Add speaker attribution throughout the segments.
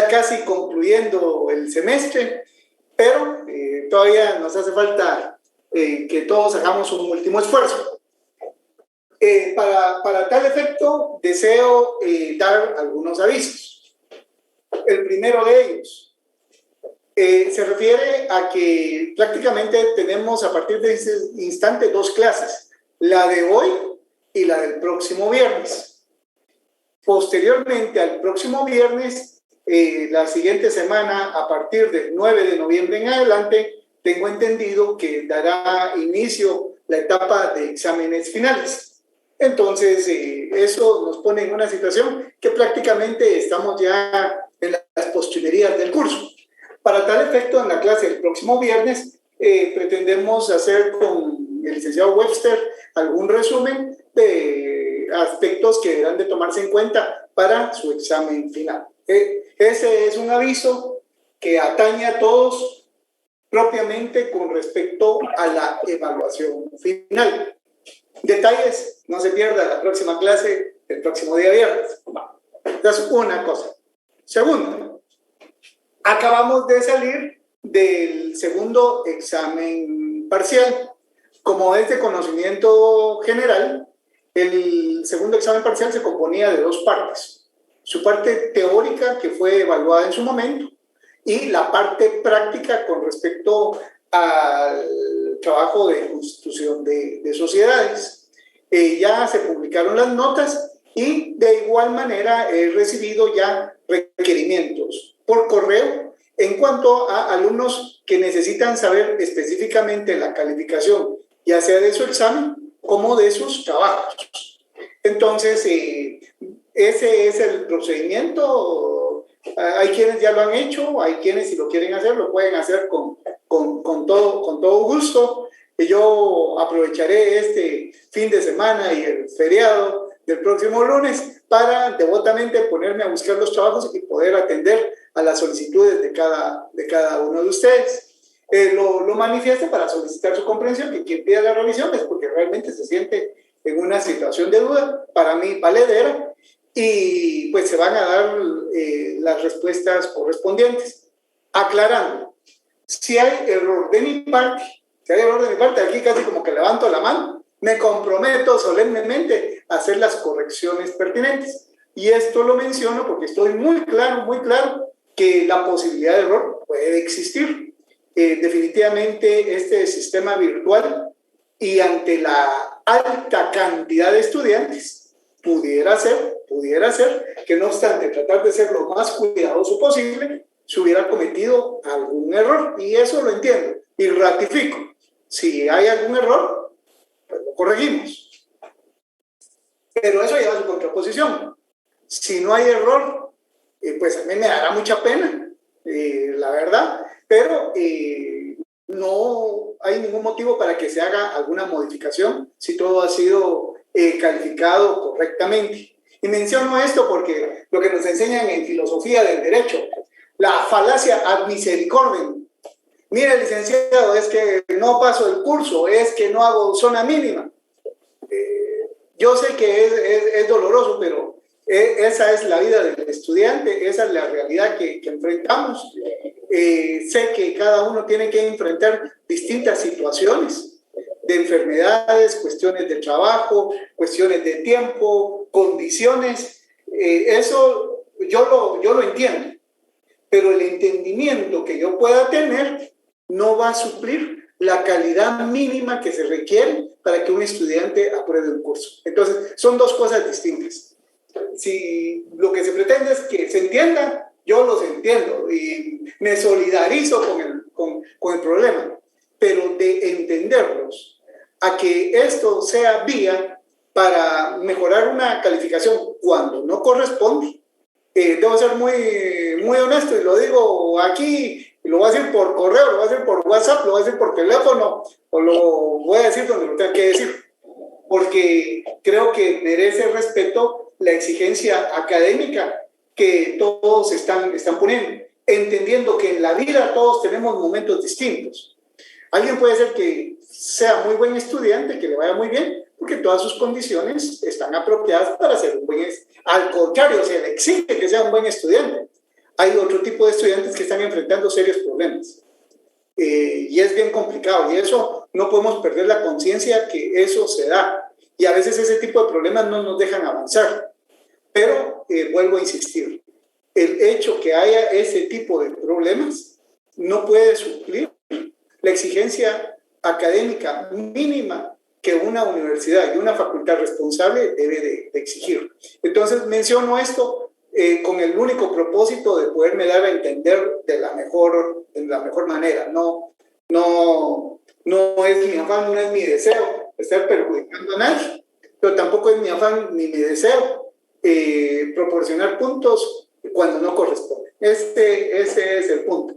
Speaker 1: ya casi concluyendo el semestre, pero todavía nos hace falta que todos hagamos un último esfuerzo. Para tal efecto, deseo dar algunos avisos. El primero de ellos se refiere a que prácticamente tenemos a partir de ese instante 2 clases, la de hoy y la del próximo viernes. Posteriormente al próximo viernes, la siguiente semana, a partir del 9 de noviembre en adelante, tengo entendido que dará inicio la etapa de exámenes finales. Entonces, eso nos pone en una situación que prácticamente estamos ya en las postrimerías del curso. Para tal efecto, en la clase del próximo viernes, pretendemos hacer con el licenciado Webster algún resumen de aspectos que deberán de tomarse en cuenta para su examen final. Ese es un aviso que atañe a todos propiamente con respecto a la evaluación final. Detalles, no se pierda la próxima clase el próximo día viernes. Esa es una cosa. Segundo, acabamos de salir del segundo examen parcial. Como es de conocimiento general, el segundo examen parcial se componía de 2 partes. Su parte teórica, que fue evaluada en su momento, y la parte práctica con respecto al trabajo de constitución de sociedades. Ya se publicaron las notas y de igual manera he recibido ya requerimientos por correo en cuanto a alumnos que necesitan saber específicamente la calificación, ya sea de su examen como de sus trabajos. Entonces, ese es el procedimiento. Hay quienes ya lo han hecho, hay quienes si lo quieren hacer, lo pueden hacer con todo gusto. Yo aprovecharé este fin de semana y el feriado del próximo lunes para devotamente ponerme a buscar los trabajos y poder atender a las solicitudes de cada uno de ustedes. Lo manifiesto para solicitar su comprensión, que quien pida la revisión es porque realmente se siente en una situación de duda, para mí valedera, y pues se van a dar las respuestas correspondientes. Aclarando, si hay error de mi parte, aquí casi como que levanto la mano, me comprometo solemnemente a hacer las correcciones pertinentes. Y esto lo menciono porque estoy muy claro que la posibilidad de error puede existir. Definitivamente este sistema virtual y ante la alta cantidad de estudiantes pudiera ser que no obstante tratar de ser lo más cuidadoso posible, se hubiera cometido algún error, y eso lo entiendo y ratifico. Si hay algún error, pues lo corregimos. Pero eso lleva a su contraposición. Si no hay error, pues a mí me dará mucha pena, la verdad, pero no hay ningún motivo para que se haga alguna modificación si todo ha sido calificado correctamente. Y menciono esto porque lo que nos enseñan en filosofía del derecho, la falacia ad misericordiam. Mire, licenciado, es que no paso el curso, es que no hago zona mínima. Yo sé que es doloroso, pero esa es la vida del estudiante, esa es la realidad que enfrentamos. Sé que cada uno tiene que enfrentar distintas situaciones de enfermedades, cuestiones de trabajo, cuestiones de tiempo, condiciones. Eso yo lo entiendo, pero el entendimiento que yo pueda tener no va a suplir la calidad mínima que se requiere para que un estudiante apruebe un curso. Entonces, son 2 cosas distintas. Si lo que se pretende es que se entienda, yo los entiendo y me solidarizo con el problema, pero de entenderlos a que esto sea vía para mejorar una calificación cuando no corresponde, debo ser muy honesto y lo digo aquí, lo voy a decir por correo, lo voy a decir por WhatsApp, lo voy a decir por teléfono, o lo voy a decir donde lo tenga que decir, porque creo que merece respeto la exigencia académica que todos están poniendo, entendiendo que en la vida todos tenemos momentos distintos. Alguien puede ser que sea muy buen estudiante, que le vaya muy bien, porque todas sus condiciones están apropiadas para ser un buen estudiante. Al contrario, se le exige que sea un buen estudiante. hay otro tipo de estudiantes que están enfrentando serios problemas. Y es bien complicado, y eso no podemos perder la conciencia que eso se da. Y a veces ese tipo de problemas no nos dejan avanzar. Pero vuelvo a insistir, el hecho que haya ese tipo de problemas no puede suplir la exigencia académica mínima que una universidad y una facultad responsable debe de exigir. Entonces menciono esto con el único propósito de poderme dar a entender de la mejor manera. No es mi afán, no es mi deseo estar perjudicando a nadie, pero tampoco es mi afán ni mi deseo proporcionar puntos cuando no corresponde. Ese es el punto.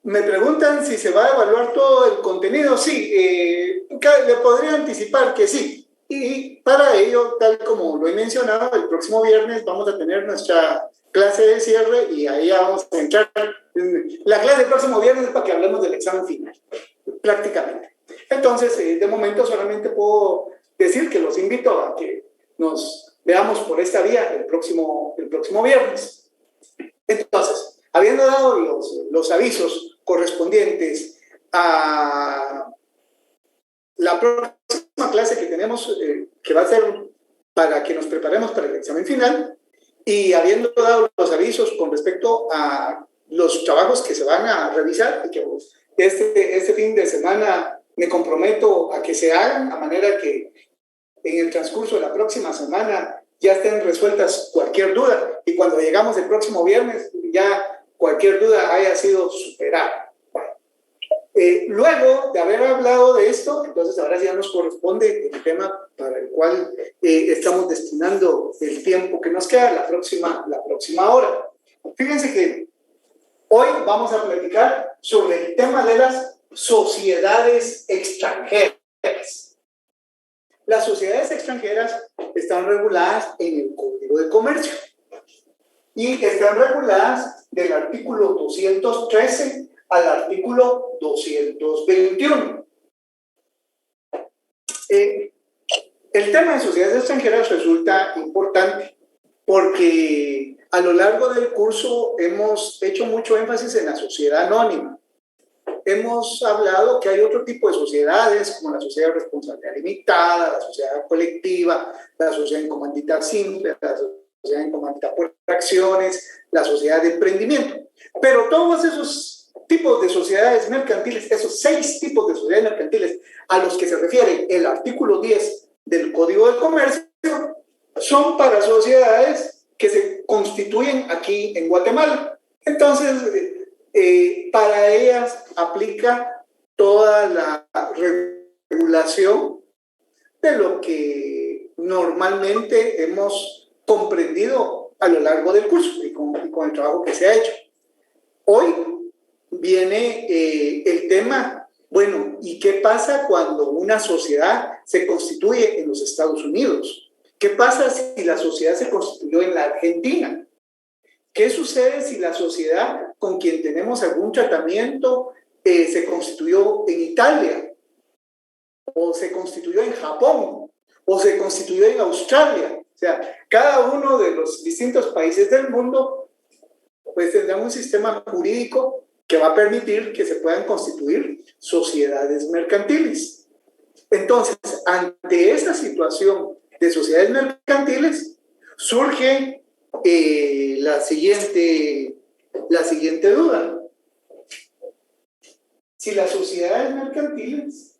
Speaker 1: Me preguntan si se va a evaluar todo el contenido. Sí, le podría anticipar que sí. Y para ello, tal como lo he mencionado, el próximo viernes vamos a tener nuestra clase de cierre y ahí vamos a entrar. La clase del próximo viernes es para que hablemos del examen final, prácticamente. Entonces, de momento solamente puedo decir que los invito a que nos veamos por esta vía el próximo viernes. Entonces, habiendo dado los avisos correspondientes a la próxima clase que tenemos, que va a ser para que nos preparemos para el examen final, y habiendo dado los avisos con respecto a los trabajos que se van a revisar y que este fin de semana me comprometo a que se hagan, a manera que en el transcurso de la próxima semana ya estén resueltas cualquier duda y cuando llegamos el próximo viernes ya cualquier duda haya sido superada. Luego de haber hablado de esto, entonces ahora ya nos corresponde el tema para el cual estamos destinando el tiempo que nos queda, la próxima hora. Fíjense que hoy vamos a platicar sobre el tema de las sociedades extranjeras. Las sociedades extranjeras están reguladas en el Código de Comercio y están reguladas del artículo 213 al artículo 221. El tema de sociedades extranjeras resulta importante porque a lo largo del curso hemos hecho mucho énfasis en la sociedad anónima. Hemos hablado que hay otro tipo de sociedades, como la sociedad de responsabilidad limitada, la sociedad colectiva, la sociedad en comandita simple, la sociedad en comandita por acciones, la sociedad de emprendimiento. Pero todos esos tipos de sociedades mercantiles, esos 6 tipos de sociedades mercantiles a los que se refiere el artículo 10 del Código de Comercio, son para sociedades que se constituyen aquí en Guatemala. Entonces, para ellas aplica toda la regulación de lo que normalmente hemos comprendido a lo largo del curso y con el trabajo que se ha hecho. Hoy viene el tema, bueno, ¿y qué pasa cuando una sociedad se constituye en los Estados Unidos? ¿Qué pasa si la sociedad se constituyó en la Argentina? ¿Qué sucede si la sociedad con quien tenemos algún tratamiento se constituyó en Italia? ¿O se constituyó en Japón? ¿O se constituyó en Australia? O sea, cada uno de los distintos países del mundo pues tendrá un sistema jurídico que va a permitir que se puedan constituir sociedades mercantiles. Entonces, ante esta situación de sociedades mercantiles, surge la siguiente duda. Si las sociedades mercantiles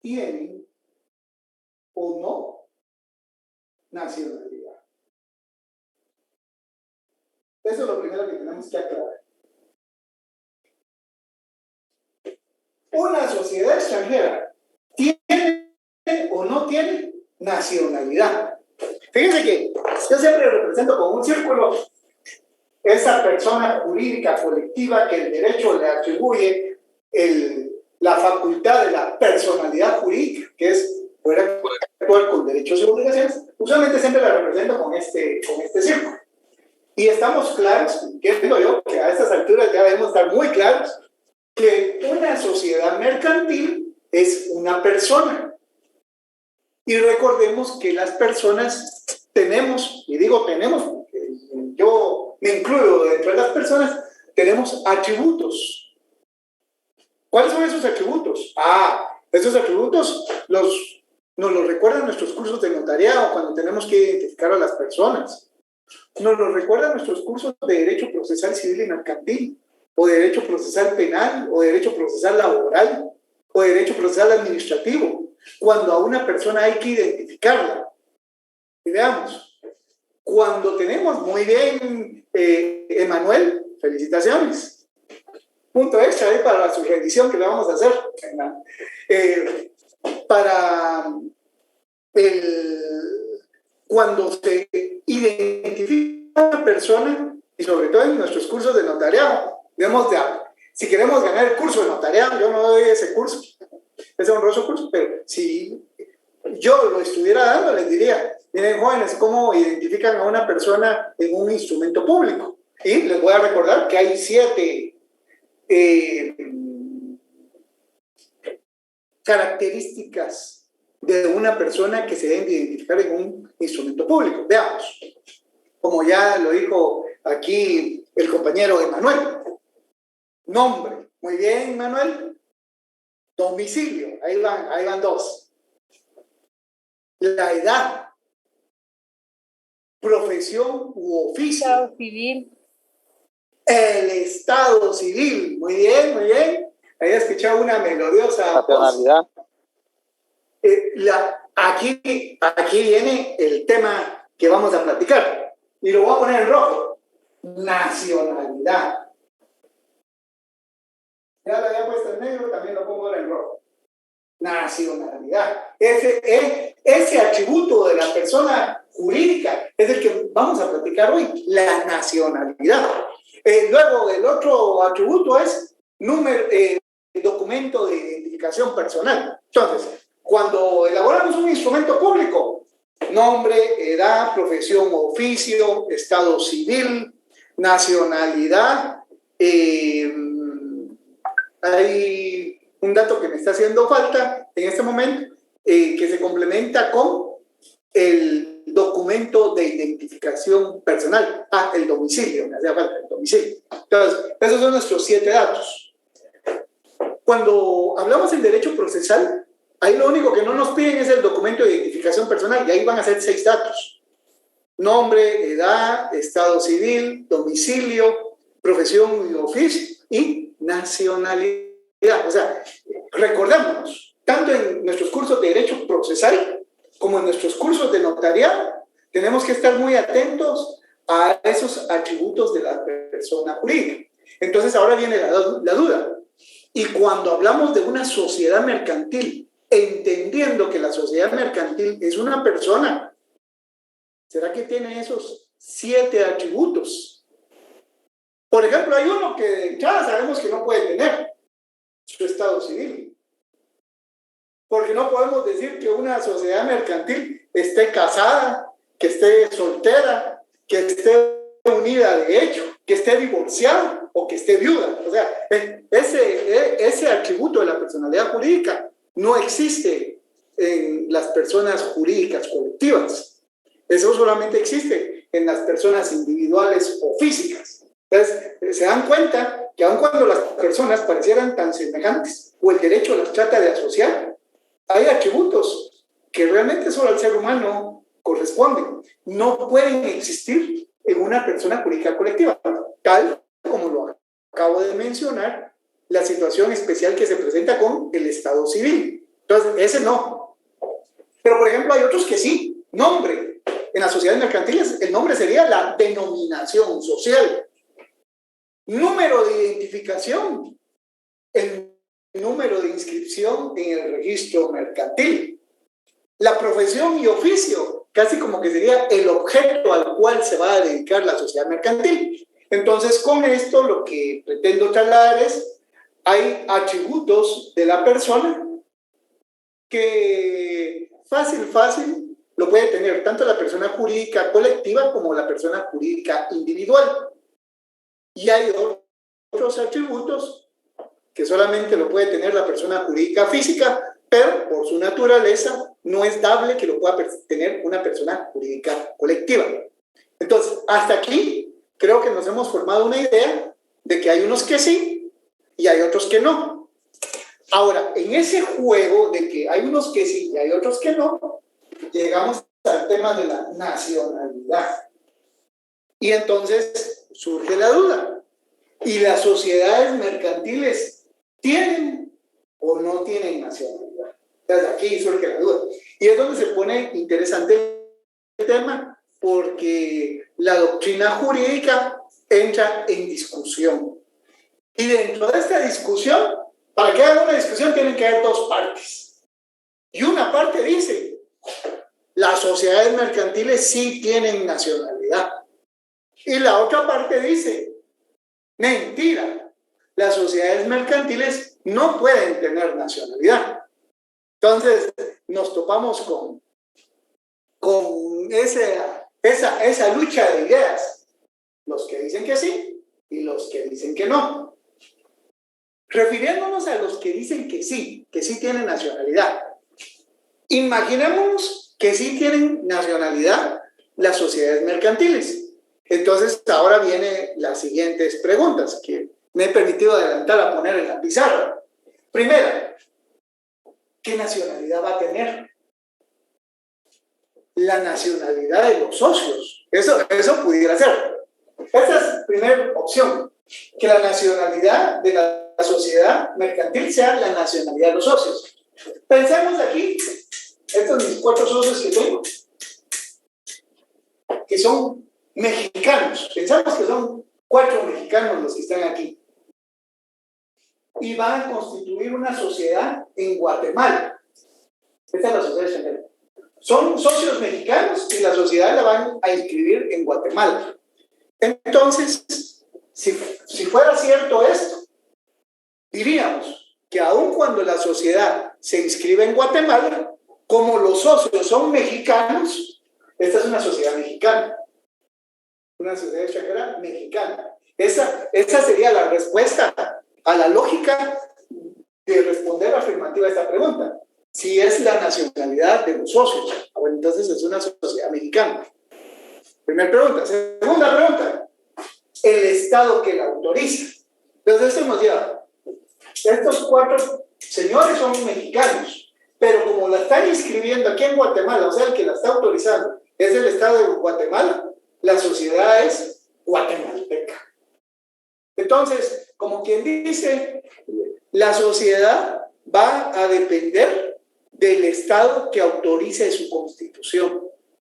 Speaker 1: tienen o no nacionalidad. Eso es lo primero que tenemos que aclarar. Una sociedad extranjera tiene o no tiene nacionalidad. Fíjense que yo siempre represento con un círculo esa persona jurídica colectiva que el derecho le atribuye la facultad de la personalidad jurídica, que es poder actuar con derechos y obligaciones. Usualmente siempre la represento con este círculo. Y estamos claros, entiendo yo, que a estas alturas ya debemos estar muy claros, que una sociedad mercantil es una persona. Y recordemos que las personas tenemos digo tenemos, porque yo me incluyo dentro de las personas, tenemos atributos. ¿Cuáles son esos atributos? Esos atributos nos los recuerdan nuestros cursos de notariado cuando tenemos que identificar a las personas. Nos los recuerdan nuestros cursos de Derecho Procesal Civil y Mercantil, o de Derecho Procesal Penal, o de Derecho Procesal Laboral, o de Derecho Procesal Administrativo, cuando a una persona hay que identificarla. Y veamos, cuando tenemos, muy bien, Emanuel, felicitaciones. Punto extra ahí para su revisión que le vamos a hacer. Cuando se identifica a una persona, y sobre todo en nuestros cursos de notariado, si queremos ganar el curso de notariado, yo no doy ese curso, ese honroso curso, pero si yo lo estuviera dando, les diría, miren jóvenes, ¿cómo identifican a una persona en un instrumento público? Y les voy a recordar que hay 7 características de una persona que se deben identificar en un instrumento público. Veamos, como ya lo dijo aquí el compañero Emanuel. Nombre, muy bien, Manuel. Domicilio, ahí van 2. La edad, profesión u oficio.
Speaker 2: Estado civil.
Speaker 1: El estado civil, muy bien, muy bien. Ahí he escuchado una melodiosa
Speaker 3: nacionalidad.
Speaker 1: Aquí viene el tema que vamos a platicar. Y lo voy a poner en rojo. Nacionalidad. Ya lo había puesto en negro, también lo pongo ahora en rojo. Nacionalidad. Ese atributo de la persona jurídica es el que vamos a platicar hoy, la nacionalidad. Luego, el otro atributo es documento de identificación personal. Entonces, cuando elaboramos un instrumento público, nombre, edad, profesión o oficio, estado civil, nacionalidad, hay un dato que me está haciendo falta en este momento, que se complementa con el documento de identificación personal. El domicilio, me hacía falta el domicilio. Entonces, esos son nuestros 7 datos. Cuando hablamos en derecho procesal, ahí lo único que no nos piden es el documento de identificación personal, y ahí van a ser 6 datos. Nombre, edad, estado civil, domicilio, profesión y oficio, y nacionalidad. O sea, recordémonos, tanto en nuestros cursos de derecho procesal como en nuestros cursos de notariado, tenemos que estar muy atentos a esos atributos de la persona jurídica. Entonces ahora viene la duda. Y cuando hablamos de una sociedad mercantil, entendiendo que la sociedad mercantil es una persona, ¿será que tiene esos 7 atributos? Por ejemplo, hay uno que ya sabemos que no puede tener: su estado civil. Porque no podemos decir que una sociedad mercantil esté casada, que esté soltera, que esté unida de hecho, que esté divorciada o que esté viuda. O sea, ese atributo de la personalidad jurídica no existe en las personas jurídicas colectivas. Eso solamente existe en las personas individuales o físicas. Entonces, se dan cuenta que aun cuando las personas parecieran tan semejantes, o el derecho las trata de asociar, hay atributos que realmente solo al ser humano corresponden. No pueden existir en una persona jurídica colectiva, tal como lo acabo de mencionar, la situación especial que se presenta con el estado civil. Entonces, ese no. Pero, por ejemplo, hay otros que sí. Nombre. En las sociedades mercantiles, el nombre sería la denominación social. Número de identificación, el número de inscripción en el registro mercantil. La profesión y oficio, casi como que sería el objeto al cual se va a dedicar la sociedad mercantil. Entonces, con esto lo que pretendo trasladar es, hay atributos de la persona que fácil lo puede tener tanto la persona jurídica colectiva como la persona jurídica individual. Y hay otros atributos que solamente lo puede tener la persona jurídica física, pero por su naturaleza no es dable que lo pueda tener una persona jurídica colectiva. hasta aquí creo que nos hemos formado una idea de que hay unos que sí y hay otros que no. Ahora, en ese juego de que hay unos que sí y hay otros que no, llegamos al tema de la nacionalidad. Y entonces surge la duda. ¿Y las sociedades mercantiles tienen o no tienen nacionalidad? Entonces aquí surge la duda. Y es donde se pone interesante el tema, porque la doctrina jurídica entra en discusión. Y dentro de esta discusión, para que haya una discusión tienen que haber dos partes. Y una parte dice, las sociedades mercantiles sí tienen nacionalidad. Y la otra parte dice, mentira, las sociedades mercantiles no pueden tener nacionalidad. Entonces nos topamos con esa lucha de ideas, los que dicen que sí y los que dicen que no. Refiriéndonos a los que dicen que sí tienen nacionalidad, imaginémonos que sí tienen nacionalidad las sociedades mercantiles. Entonces ahora vienen las siguientes preguntas que me he permitido adelantar a poner en la pizarra. Primera, ¿qué nacionalidad va a tener? La nacionalidad de los socios. Eso pudiera ser. Esa es la primera opción, que la nacionalidad de la sociedad mercantil sea la nacionalidad de los socios. Pensemos aquí, estos mis 4 socios que tengo, que son mexicanos. Pensamos que son 4 mexicanos los que están aquí. Y van a constituir una sociedad en Guatemala. Esta es la sociedad extranjera. Son socios mexicanos y la sociedad la van a inscribir en Guatemala. Entonces, si fuera cierto esto, diríamos que aun cuando la sociedad se inscribe en Guatemala, como los socios son mexicanos, esta es una sociedad mexicana. Una sociedad extranjera mexicana. Esa sería la respuesta a la lógica de responder afirmativa a esta pregunta. Si es la nacionalidad de los socios, bueno, entonces es una sociedad mexicana. Primera pregunta. Segunda pregunta, el Estado que la autoriza. Entonces esto nos lleva, estos 4 señores son mexicanos, pero como la están inscribiendo aquí en Guatemala, o sea, el que la está autorizando es el Estado de Guatemala, la sociedad es guatemalteca. Entonces, como quien dice, la sociedad va a depender del Estado que autorice su constitución.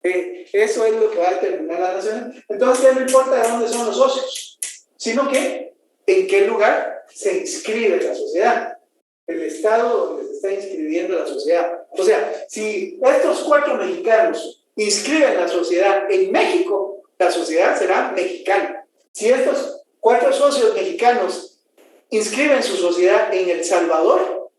Speaker 1: Eso es lo que va a determinar la nación. Entonces, no importa de dónde son los socios, sino que en qué lugar se inscribe la sociedad. El Estado donde se está inscribiendo la sociedad. O sea, si estos 4 mexicanos inscriben la sociedad en México, la sociedad será mexicana. Si estos 4 socios mexicanos inscriben su sociedad en El Salvador,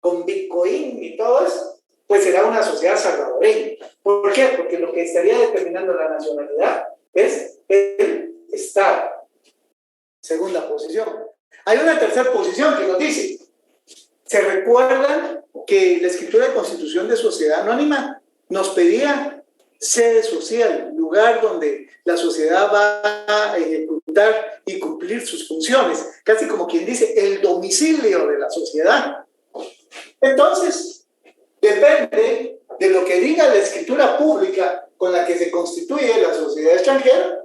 Speaker 1: con Bitcoin y todo eso, pues será una sociedad salvadoreña. ¿Por qué? Porque lo que estaría determinando la nacionalidad es el Estado. Segunda posición. Hay una tercera posición que nos dice, ¿se recuerdan que la escritura de constitución de sociedad anónima nos pedía sede social, lugar donde la sociedad va a ejecutar y cumplir sus funciones? Casi como quien dice, el domicilio de la sociedad. Entonces, depende de lo que diga la escritura pública con la que se constituye la sociedad extranjera,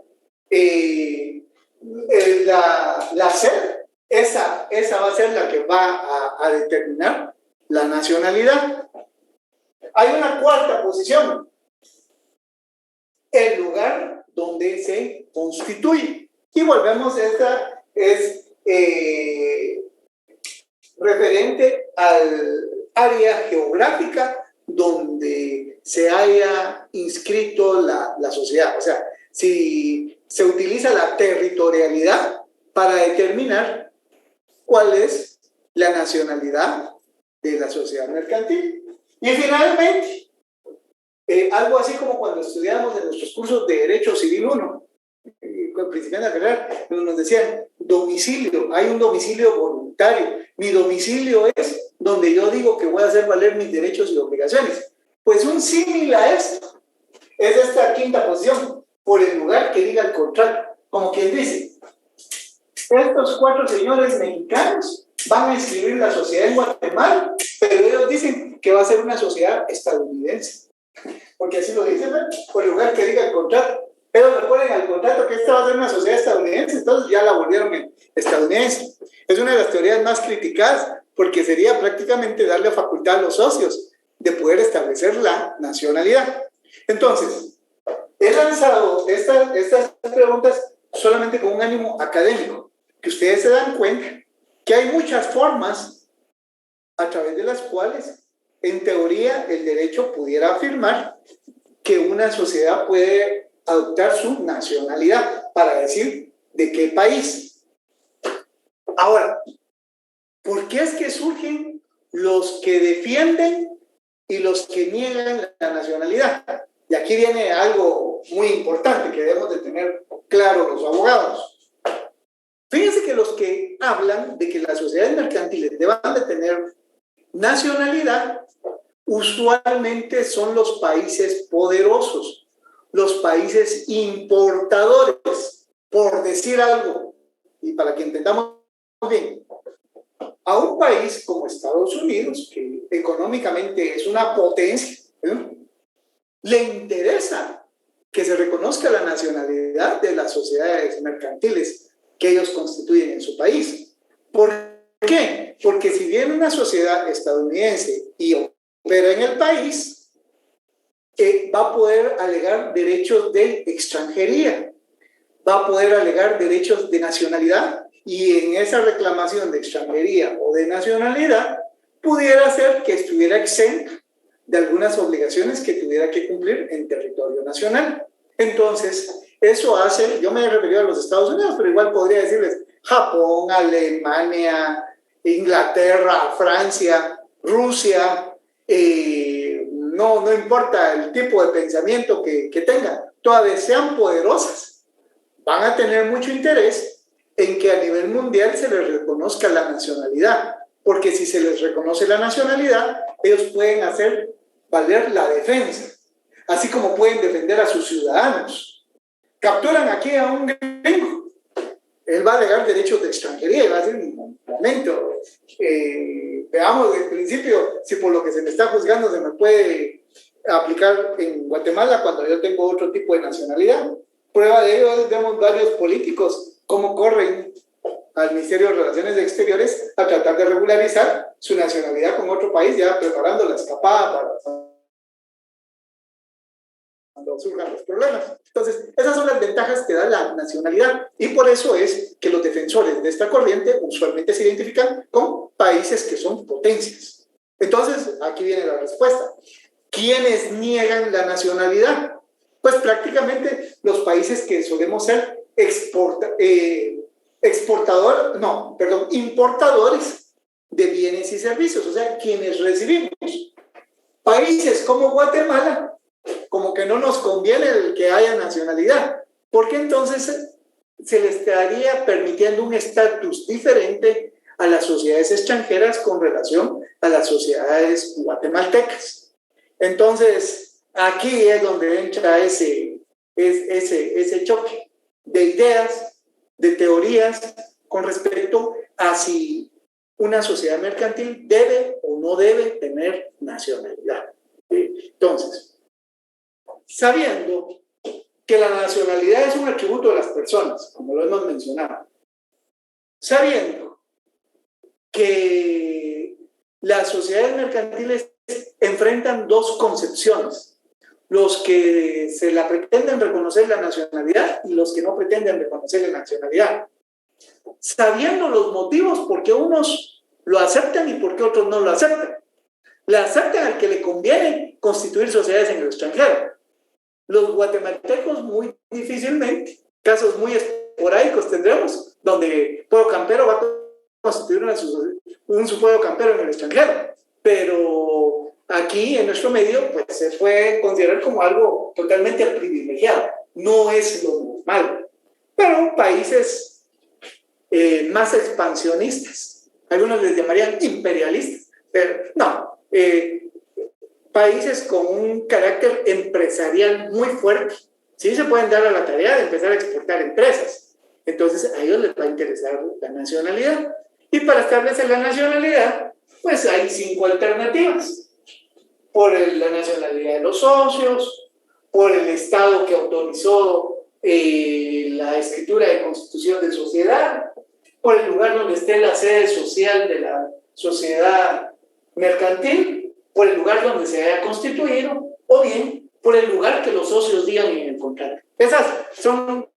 Speaker 1: la sede, esa va a ser la que va a determinar la nacionalidad. Hay una cuarta posición, el lugar donde se constituye. Y volvemos, esta es referente al área geográfica donde se haya inscrito la sociedad. O sea, si se utiliza la territorialidad para determinar cuál es la nacionalidad de la sociedad mercantil. Y finalmente, algo así como cuando estudiamos en nuestros cursos de Derecho Civil 1, principiando a carrera, nos decían domicilio, hay un domicilio voluntario. Mi domicilio es donde yo digo que voy a hacer valer mis derechos y obligaciones. Pues un símil a esto es esta quinta posición. por el lugar que diga el contrato. Como quien dice, estos 4 señores mexicanos van a inscribir la sociedad en Guatemala, pero ellos dicen que va a ser una sociedad estadounidense. Porque así lo dicen, ¿no? Por el lugar que diga el contrato. Ellos le ponen al contrato que esta va a ser una sociedad estadounidense, entonces ya la volvieron estadounidense. Es una de las teorías más criticadas, porque sería prácticamente darle facultad a los socios de poder establecer la nacionalidad. Entonces, he lanzado estas preguntas solamente con un ánimo académico, que ustedes se dan cuenta que hay muchas formas a través de las cuales, en teoría, el derecho pudiera afirmar que una sociedad puede adoptar su nacionalidad para decir de qué país. Ahora, ¿por qué es que surgen los que defienden y los que niegan la nacionalidad? Y aquí viene algo muy importante que debemos de tener claro los abogados. Fíjense que los que hablan de que las sociedades mercantiles deban de tener nacionalidad, usualmente son los países poderosos, los países importadores, por decir algo, y para que entendamos bien. A un país como Estados Unidos, que económicamente es una potencia, le interesa que se reconozca la nacionalidad de las sociedades mercantiles que ellos constituyen en su país. ¿Por qué? Porque si viene una sociedad estadounidense y opera en el país, va a poder alegar derechos de extranjería, va a poder alegar derechos de nacionalidad, y en esa reclamación de extranjería o de nacionalidad pudiera ser que estuviera exento de algunas obligaciones que tuviera que cumplir en territorio nacional. Entonces, eso hace, yo me he referido a los Estados Unidos, pero igual podría decirles Japón, Alemania, Inglaterra, Francia, Rusia, no importa el tipo de pensamiento que tengan, todas vez sean poderosas, van a tener mucho interés en que a nivel mundial se les reconozca la nacionalidad, porque si se les reconoce la nacionalidad, ellos pueden hacer valer la defensa, así como pueden defender a sus ciudadanos. Capturan aquí a un gringo, él va a alegar derechos de extranjería y va a decir, un momento, veamos desde el principio si por lo que se me está juzgando se me puede aplicar en Guatemala cuando yo tengo otro tipo de nacionalidad. Prueba de ello, vemos varios políticos cómo corren al Ministerio de Relaciones Exteriores a tratar de regularizar su nacionalidad con otro país, ya preparando la escapada para cuando surjan los problemas. Entonces, esas son las ventajas que da la nacionalidad, y por eso es que los defensores de esta corriente usualmente se identifican con países que son potencias. Entonces, aquí viene la respuesta. ¿Quiénes niegan la nacionalidad? Pues prácticamente los países que solemos ser importadores de bienes y servicios, o sea, quienes recibimos. Países como Guatemala, como que no nos conviene el que haya nacionalidad, porque entonces se le estaría permitiendo un estatus diferente a las sociedades extranjeras con relación a las sociedades guatemaltecas. Entonces, aquí es donde entra ese choque de ideas, de teorías con respecto a si una sociedad mercantil debe o no debe tener nacionalidad. Entonces, sabiendo que la nacionalidad es un atributo de las personas, como lo hemos mencionado, sabiendo que las sociedades mercantiles enfrentan dos concepciones: los que se la pretenden reconocer la nacionalidad y los que no pretenden reconocer la nacionalidad. Sabiendo los motivos por qué unos lo aceptan y por qué otros no lo aceptan. La aceptan al que le conviene constituir sociedades en el extranjero. Los guatemaltecos muy difícilmente, casos muy esporádicos tendremos, donde Pueblo Campero va a constituir un su Pueblo Campero en el extranjero. Pero aquí en nuestro medio pues se puede considerar como algo totalmente privilegiado, no es lo normal. Pero países más expansionistas, algunos les llamarían imperialistas, pero no, países con un carácter empresarial muy fuerte, sí se pueden dar a la tarea de empezar a exportar empresas. Entonces a ellos les va a interesar la nacionalidad. Y para establecer la nacionalidad, pues hay 5 alternativas. Por la nacionalidad de los socios, por el Estado que autorizó la escritura de constitución de sociedad, por el lugar donde esté la sede social de la sociedad mercantil, por el lugar donde se haya constituido, o bien por el lugar que los socios digan en el contrato. Esas son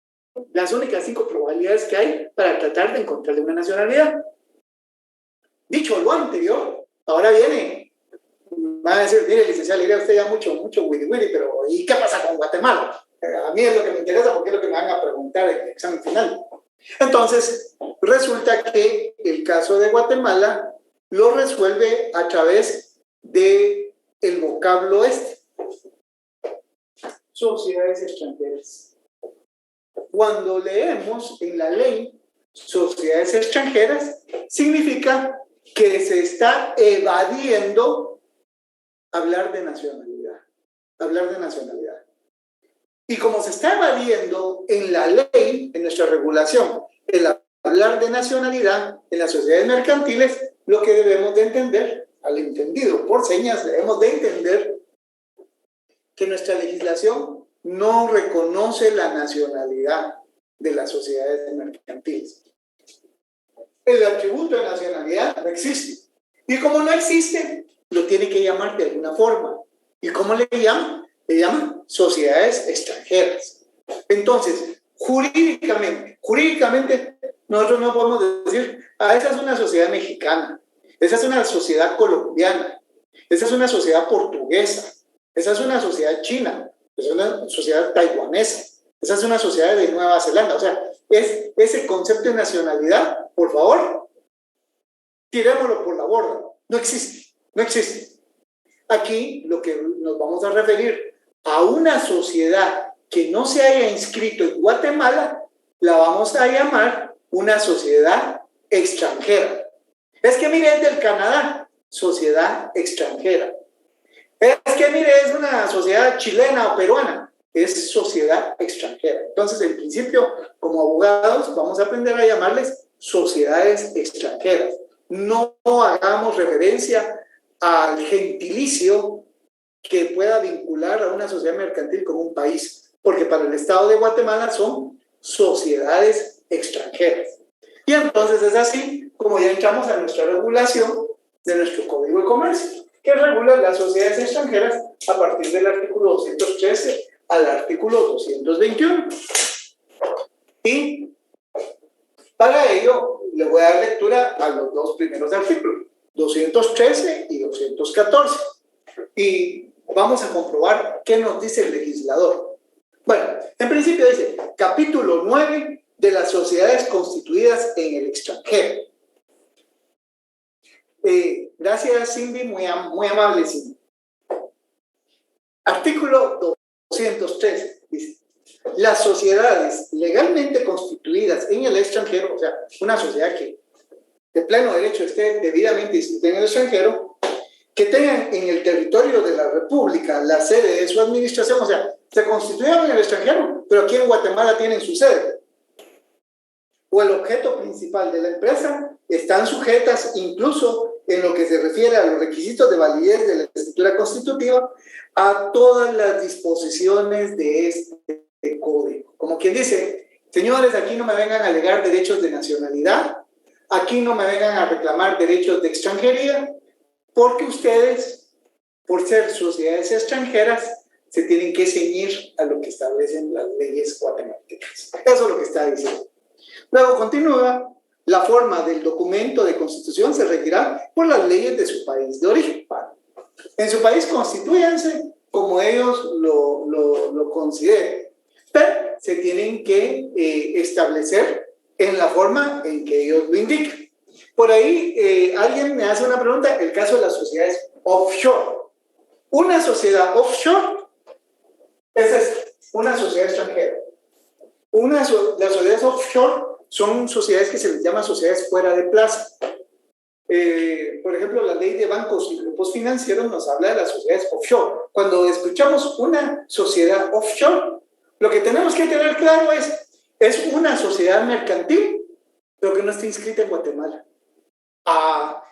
Speaker 1: las únicas 5 probabilidades que hay para tratar de encontrarle una nacionalidad. Dicho lo anterior, ahora viene, van a decir, mire, licenciado, le diré a usted ya mucho wiri wiri, pero ¿y qué pasa con Guatemala? A mí es lo que me interesa porque es lo que me van a preguntar en el examen final. Entonces, resulta que el caso de Guatemala lo resuelve a través del vocablo sociedades extranjeras. Cuando leemos en la ley sociedades extranjeras, significa que se está evadiendo hablar de nacionalidad. Y como se está evadiendo en la ley, en nuestra regulación, el hablar de nacionalidad en las sociedades mercantiles, lo que debemos de entender, al entendido por señas, debemos de entender que nuestra legislación no reconoce la nacionalidad de las sociedades mercantiles. El atributo de nacionalidad no existe. Y como no existe, lo tiene que llamar de alguna forma. ¿Y cómo le llaman? Le llaman sociedades extranjeras. Entonces, jurídicamente, nosotros no podemos decir, esa es una sociedad mexicana, esa es una sociedad colombiana, esa es una sociedad portuguesa, esa es una sociedad china, esa es una sociedad taiwanesa, esa es una sociedad de Nueva Zelanda. O sea, ese concepto de nacionalidad, por favor, tirémoslo por la borda. No existe. Aquí lo que nos vamos a referir a una sociedad que no se haya inscrito en Guatemala, la vamos a llamar una sociedad extranjera. Es que mire, es del Canadá, sociedad extranjera. Es que mire, es una sociedad chilena o peruana, es sociedad extranjera. Entonces, en principio, como abogados, vamos a aprender a llamarles sociedades extranjeras. No hagamos referencia al gentilicio que pueda vincular a una sociedad mercantil con un país, porque para el Estado de Guatemala son sociedades extranjeras. Y entonces es así como ya entramos a nuestra regulación de nuestro Código de Comercio, que regula las sociedades extranjeras a partir del artículo 213 al artículo 221. Y para ello le voy a dar lectura a los 2 primeros artículos, 213 y 214. Y vamos a comprobar qué nos dice el legislador. Bueno, en principio dice, capítulo 9 de las sociedades constituidas en el extranjero. Gracias, Cindy, muy amable, Cindy. Artículo 213 dice, las sociedades legalmente constituidas en el extranjero, o sea, una sociedad que de pleno derecho esté debidamente inscrita en el extranjero, que tengan en el territorio de la República la sede de su administración, o sea, se constituyeron en el extranjero, pero aquí en Guatemala tienen su sede, o el objeto principal de la empresa, están sujetas incluso en lo que se refiere a los requisitos de validez de la escritura constitutiva a todas las disposiciones de este código. Como quien dice, señores, aquí no me vengan a alegar derechos de nacionalidad, aquí no me vengan a reclamar derechos de extranjería, porque ustedes, por ser sociedades extranjeras, se tienen que ceñir a lo que establecen las leyes guatemaltecas. Eso es lo que está diciendo. Luego continúa, la forma del documento de constitución se regirá por las leyes de su país de origen. En su país constitúyanse como ellos lo consideren, pero se tienen que establecer en la forma en que ellos lo indiquen. Por ahí alguien me hace una pregunta, el caso de las sociedades offshore. Una sociedad offshore, esa es una sociedad extranjera. Las sociedades offshore son sociedades que se les llama sociedades fuera de plaza. Por ejemplo, la ley de bancos y grupos financieros nos habla de las sociedades offshore. Cuando escuchamos una sociedad offshore, Lo que tenemos que tener claro es una sociedad mercantil, pero que no está inscrita en Guatemala.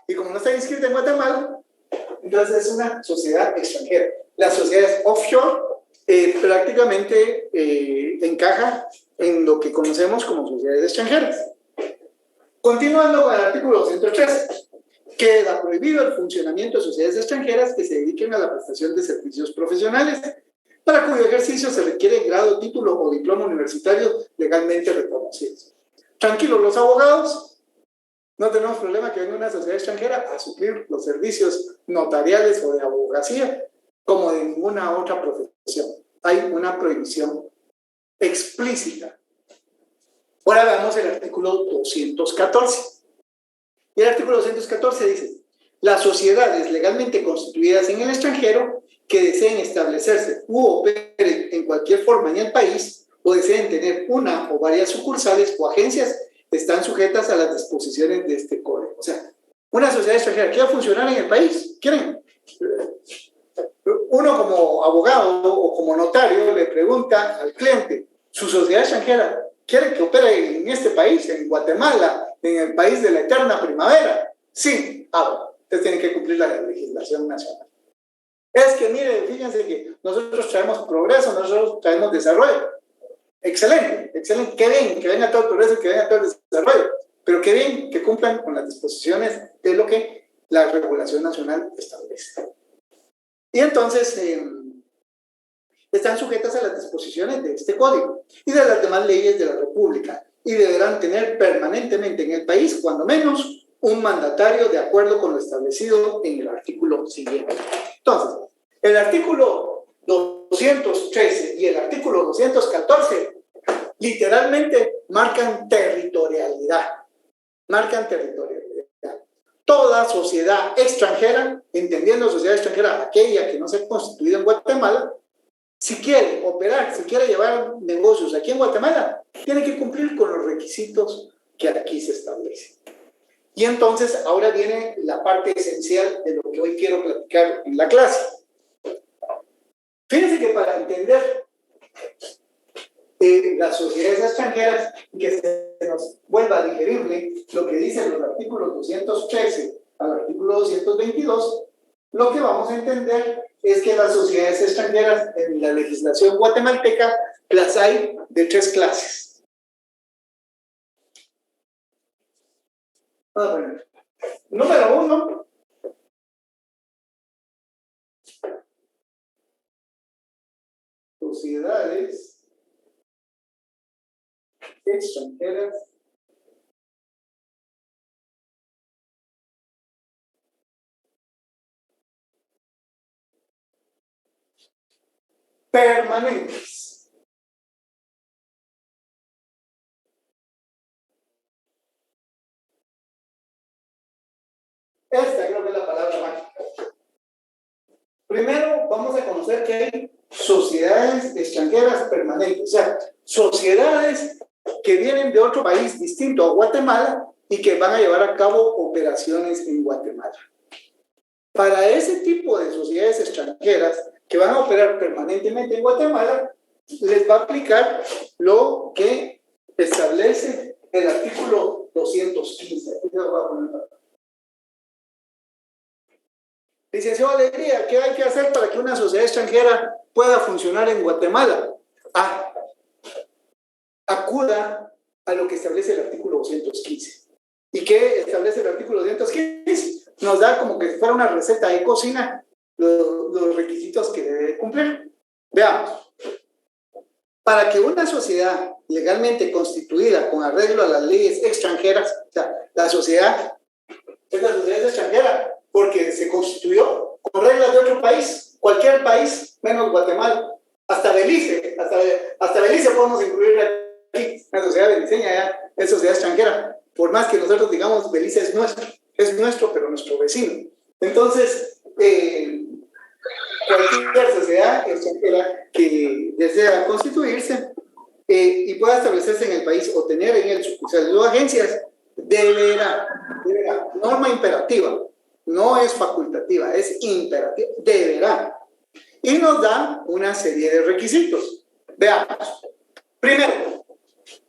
Speaker 1: Y como no está inscrita en Guatemala, entonces es una sociedad extranjera. Las sociedades offshore prácticamente encaja en lo que conocemos como sociedades extranjeras. Continuando con el artículo 213, queda prohibido el funcionamiento de sociedades extranjeras que se dediquen a la prestación de servicios profesionales, para cuyo ejercicio se requiere grado, título o diploma universitario legalmente reconocidos. Tranquilos los abogados, no tenemos problema que venga una sociedad extranjera a suplir los servicios notariales o de abogacía, como de ninguna otra profesión. Hay una prohibición explícita. Ahora veamos el artículo 214. Y el artículo 214 dice: las sociedades legalmente constituidas en el extranjero que deseen establecerse u operen en cualquier forma en el país o deseen tener una o varias sucursales o agencias están sujetas a las disposiciones de este código. O sea, una sociedad extranjera quiere funcionar en el país, ¿quieren? Uno como abogado o como notario le pregunta al cliente, ¿su sociedad extranjera quiere que opere en este país, en Guatemala, en el país de la eterna primavera? Sí, ustedes tienen que cumplir la legislación nacional. Es que, mire, fíjense que nosotros traemos progreso, nosotros traemos desarrollo. Excelente, excelente, qué bien que venga todo el progreso, que venga todo el desarrollo, pero qué bien que cumplan con las disposiciones de lo que la regulación nacional establece. Y entonces están sujetas a las disposiciones de este código y de las demás leyes de la República y deberán tener permanentemente en el país, cuando menos, un mandatario de acuerdo con lo establecido en el artículo siguiente. Entonces, el artículo 213 y el artículo 214 literalmente marcan territorialidad. Marcan territorialidad. Toda sociedad extranjera, entendiendo sociedad extranjera aquella que no se ha constituido en Guatemala, si quiere operar, si quiere llevar negocios aquí en Guatemala, tiene que cumplir con los requisitos que aquí se establecen. Y entonces ahora viene la parte esencial de lo que hoy quiero platicar en la clase. Fíjense que para entender las sociedades extranjeras, que se nos vuelva digerible lo que dicen los artículos 213 al artículo 222, lo que vamos a entender es que las sociedades extranjeras en la legislación guatemalteca las hay de 3 clases. Número 1, sociedades extranjeras permanentes. Esta creo que es la palabra mágica. Primero vamos a conocer que hay sociedades extranjeras permanentes, o sea, sociedades que vienen de otro país distinto a Guatemala y que van a llevar a cabo operaciones en Guatemala. Para ese tipo de sociedades extranjeras que van a operar permanentemente en Guatemala, les va a aplicar lo que establece el artículo 215. Licenciado Alegría, ¿qué hay que hacer para que una sociedad extranjera pueda funcionar en Guatemala? Acuda a lo que establece el artículo 215. ¿Y qué establece el artículo 215? Nos da como que fuera una receta de cocina los requisitos que debe cumplir. Veamos. Para que una sociedad legalmente constituida con arreglo a las leyes extranjeras, o sea, la sociedad es la sociedad extranjera porque se constituyó con reglas de otro país, cualquier país menos Guatemala, hasta Belice, hasta Belice podemos incluir aquí, la sociedad beliceña ya es sociedad extranjera, por más que nosotros digamos Belice es nuestro, pero nuestro vecino. Entonces, cualquier sociedad extranjera que desea constituirse y pueda establecerse en el país o tener en él sucursales o agencias, deberá, norma imperativa, no es facultativa, es imperativa, deberá. Y nos da una serie de requisitos. Veamos. Primero,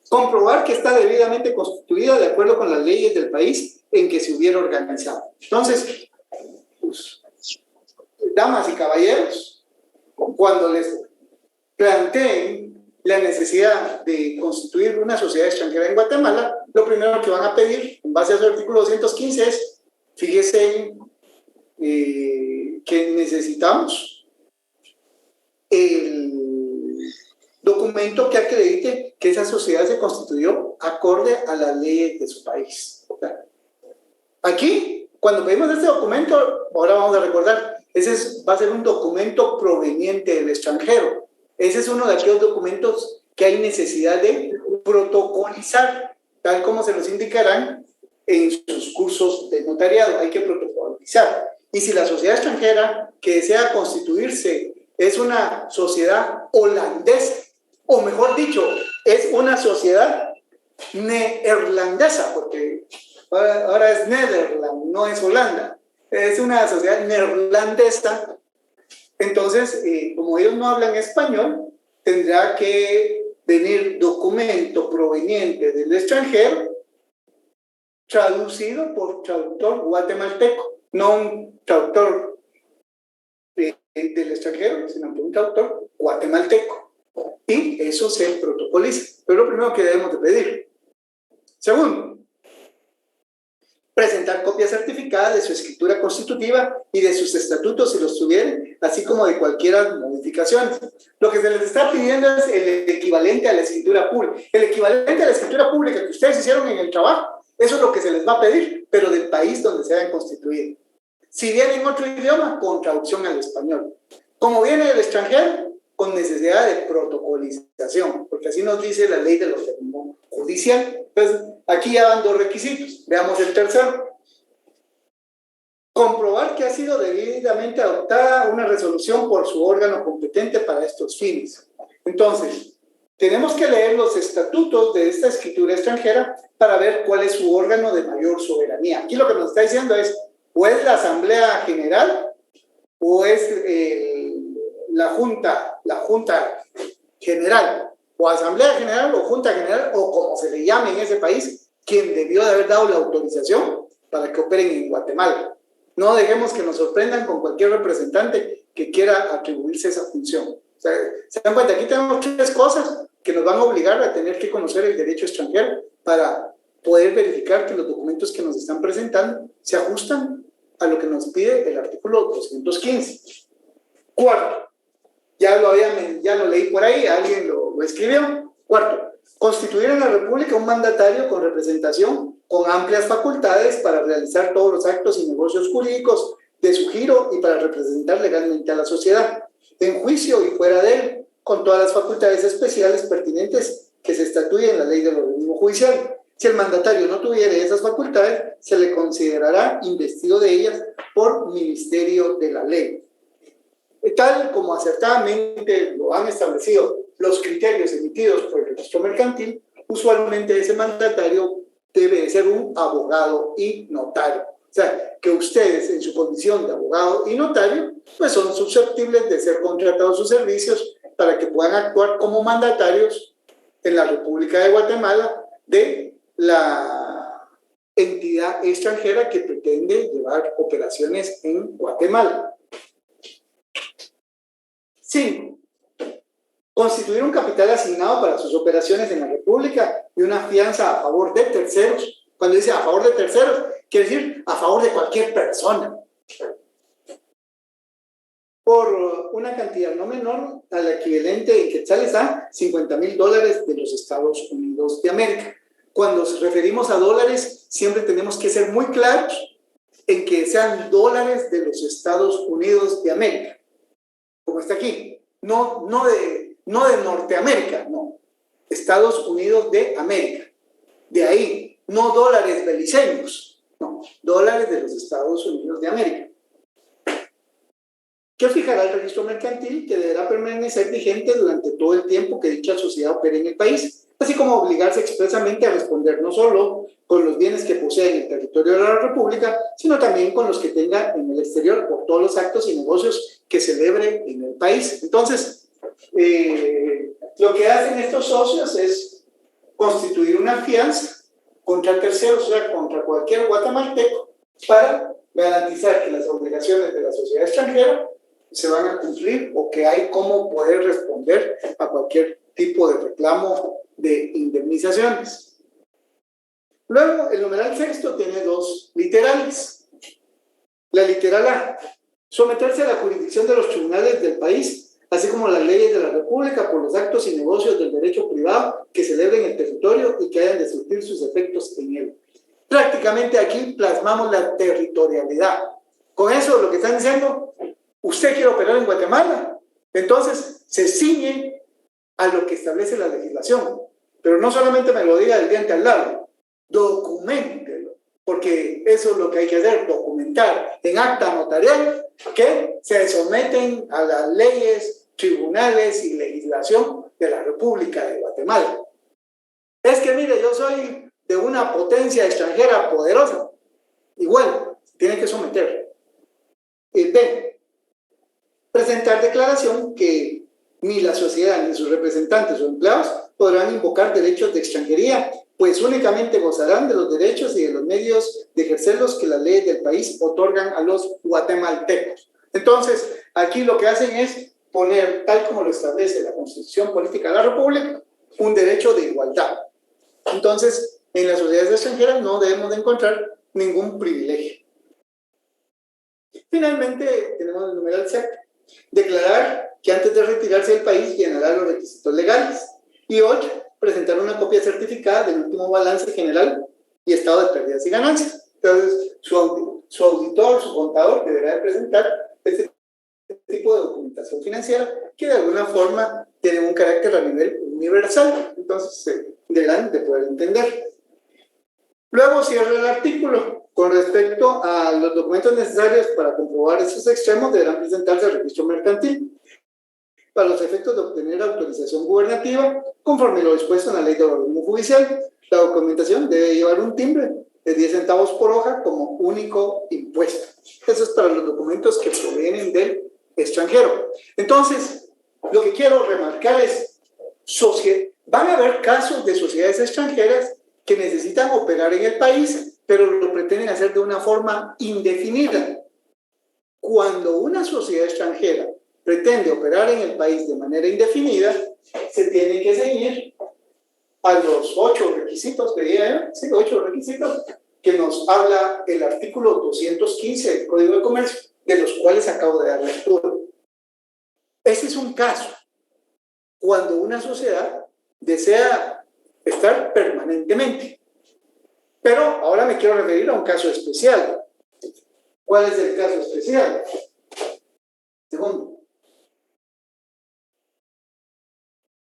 Speaker 1: comprobar que está debidamente constituida de acuerdo con las leyes del país en que se hubiera organizado. Entonces, pues, damas y caballeros, cuando les planteen la necesidad de constituir una sociedad extranjera en Guatemala, lo primero que van a pedir, en base a su artículo 215, es, fíjense que necesitamos el documento que acredite que esa sociedad se constituyó acorde a las leyes de su país. Aquí, cuando pedimos este documento, ahora vamos a recordar, va a ser un documento proveniente del extranjero. Ese es uno de aquellos documentos que hay necesidad de protocolizar, tal como se nos indicarán en sus cursos de notariado. Hay que protocolizar. Y si la sociedad extranjera que desea constituirse es una sociedad holandesa, o mejor dicho, es una sociedad neerlandesa, porque ahora es Netherlands, no es Holanda, es una sociedad neerlandesa. Entonces, como ellos no hablan español, tendrá que venir documento proveniente del extranjero, traducido por traductor guatemalteco, no un traductor del extranjero, sino un traductor guatemalteco. Y eso se protocoliza. Pero lo primero que debemos de pedir. Segundo, presentar copia certificada de su escritura constitutiva y de sus estatutos si los tuvieran, así como de cualquier modificación. Lo que se les está pidiendo es el equivalente a la escritura pública. El equivalente a la escritura pública que ustedes hicieron en el trabajo, eso es lo que se les va a pedir, pero del país donde se hayan constituido. Si viene en otro idioma, con traducción al español. Como viene del extranjero, con necesidad de protocolización, porque así nos dice la ley del organismo judicial. Entonces, aquí ya van dos requisitos. Veamos el tercero. Comprobar que ha sido debidamente adoptada una resolución por su órgano competente para estos fines. Entonces, tenemos que leer los estatutos de esta escritura extranjera para ver cuál es su órgano de mayor soberanía. Aquí lo que nos está diciendo es, o es la Asamblea General, o es la Junta General, o Asamblea General, o Junta General, o como se le llame en ese país, quien debió de haber dado la autorización para que operen en Guatemala. No dejemos que nos sorprendan con cualquier representante que quiera atribuirse esa función. O sea, se dan cuenta, aquí tenemos tres cosas que nos van a obligar a tener que conocer el derecho extranjero para poder verificar que los documentos que nos están presentando se ajustan a lo que nos pide el artículo 215. Cuarto, ya lo leí por ahí, alguien lo escribió. Cuarto, constituir en la República un mandatario con representación, con amplias facultades para realizar todos los actos y negocios jurídicos de su giro y para representar legalmente a la sociedad, en juicio y fuera de él, con todas las facultades especiales pertinentes que se estatúen en la ley del organismo judicial. Si el mandatario no tuviera esas facultades, se le considerará investido de ellas por Ministerio de la Ley. Tal como acertadamente lo han establecido los criterios emitidos por el registro mercantil, usualmente ese mandatario debe ser un abogado y notario. O sea, que ustedes en su condición de abogado y notario, pues son susceptibles de ser contratados sus servicios para que puedan actuar como mandatarios en la República de Guatemala de la entidad extranjera que pretende llevar operaciones en Guatemala. 5. Constituir un capital asignado para sus operaciones en la República y una fianza a favor de terceros. Cuando dice a favor de terceros, quiere decir a favor de cualquier persona. Por una cantidad no menor a la equivalente en quetzales a $50,000 de los Estados Unidos de América. Cuando nos referimos a dólares, siempre tenemos que ser muy claros en que sean dólares de los Estados Unidos de América. Como está aquí, no de Norteamérica, no, Estados Unidos de América. De ahí, no dólares beliceños, no, dólares de los Estados Unidos de América. ¿Qué fijará el registro mercantil? Que deberá permanecer vigente durante todo el tiempo que dicha sociedad opere en el país, así como obligarse expresamente a responder no solo con los bienes que posee en el territorio de la República, sino también con los que tenga en el exterior por todos los actos y negocios que celebre en el país. Entonces, lo que hacen estos socios es constituir una fianza contra terceros, o sea, contra cualquier guatemalteco, para garantizar que las obligaciones de la sociedad extranjera se van a cumplir o que hay cómo poder responder a cualquier tipo de reclamo de indemnizaciones. Luego, el numeral sexto tiene dos literales. La literal A, someterse a la jurisdicción de los tribunales del país, así como las leyes de la República por los actos y negocios del derecho privado que celebren en el territorio y que hayan de surtir sus efectos en él. Prácticamente aquí plasmamos la territorialidad. Con eso lo que están diciendo, usted quiere operar en Guatemala, entonces se ciñe a lo que establece la legislación. Pero no solamente me lo diga del diente al lado, documéntelo, porque eso es lo que hay que hacer, documentar en acta notarial que se someten a las leyes, tribunales y legislación de la República de Guatemala. Es que mire, yo soy de una potencia extranjera poderosa, igual, tiene que someter. B, presentar declaración que ni la sociedad ni sus representantes o empleados podrán invocar derechos de extranjería, pues únicamente gozarán de los derechos y de los medios de ejercerlos que las leyes del país otorgan a los guatemaltecos. Entonces, aquí lo que hacen es poner, tal como lo establece la Constitución Política de la República, un derecho de igualdad. Entonces, en las sociedades extranjeras no debemos de encontrar ningún privilegio. Finalmente, tenemos el numeral C. Declarar que antes de retirarse del país llenará los requisitos legales. Y 8, presentar una copia certificada del último balance general y estado de pérdidas y ganancias. Entonces, su auditor, su contador, deberá de presentar este tipo de documentación financiera que de alguna forma tiene un carácter a nivel universal. Entonces, deberán de poder entender. Luego cierra el artículo. Con respecto a los documentos necesarios para comprobar esos extremos, deberán presentarse al registro mercantil para los efectos de obtener autorización gubernativa conforme lo dispuesto en la ley de organismo judicial. La documentación debe llevar un timbre de 10 centavos por hoja como único impuesto. Eso es para los documentos que provienen del extranjero. Entonces, lo que quiero remarcar es, van a haber casos de sociedades extranjeras que necesitan operar en el país, pero lo pretenden hacer de una forma indefinida. Cuando una sociedad extranjera pretende operar en el país de manera indefinida, se tiene que ceñir a los 8 requisitos, sí, 8 requisitos que nos habla el artículo 215 del Código de Comercio, de los cuales acabo de dar lectura. Ese es un caso cuando una sociedad desea estar permanentemente. Pero ahora me quiero referir a un caso especial. ¿Cuál es el caso especial? Segundo.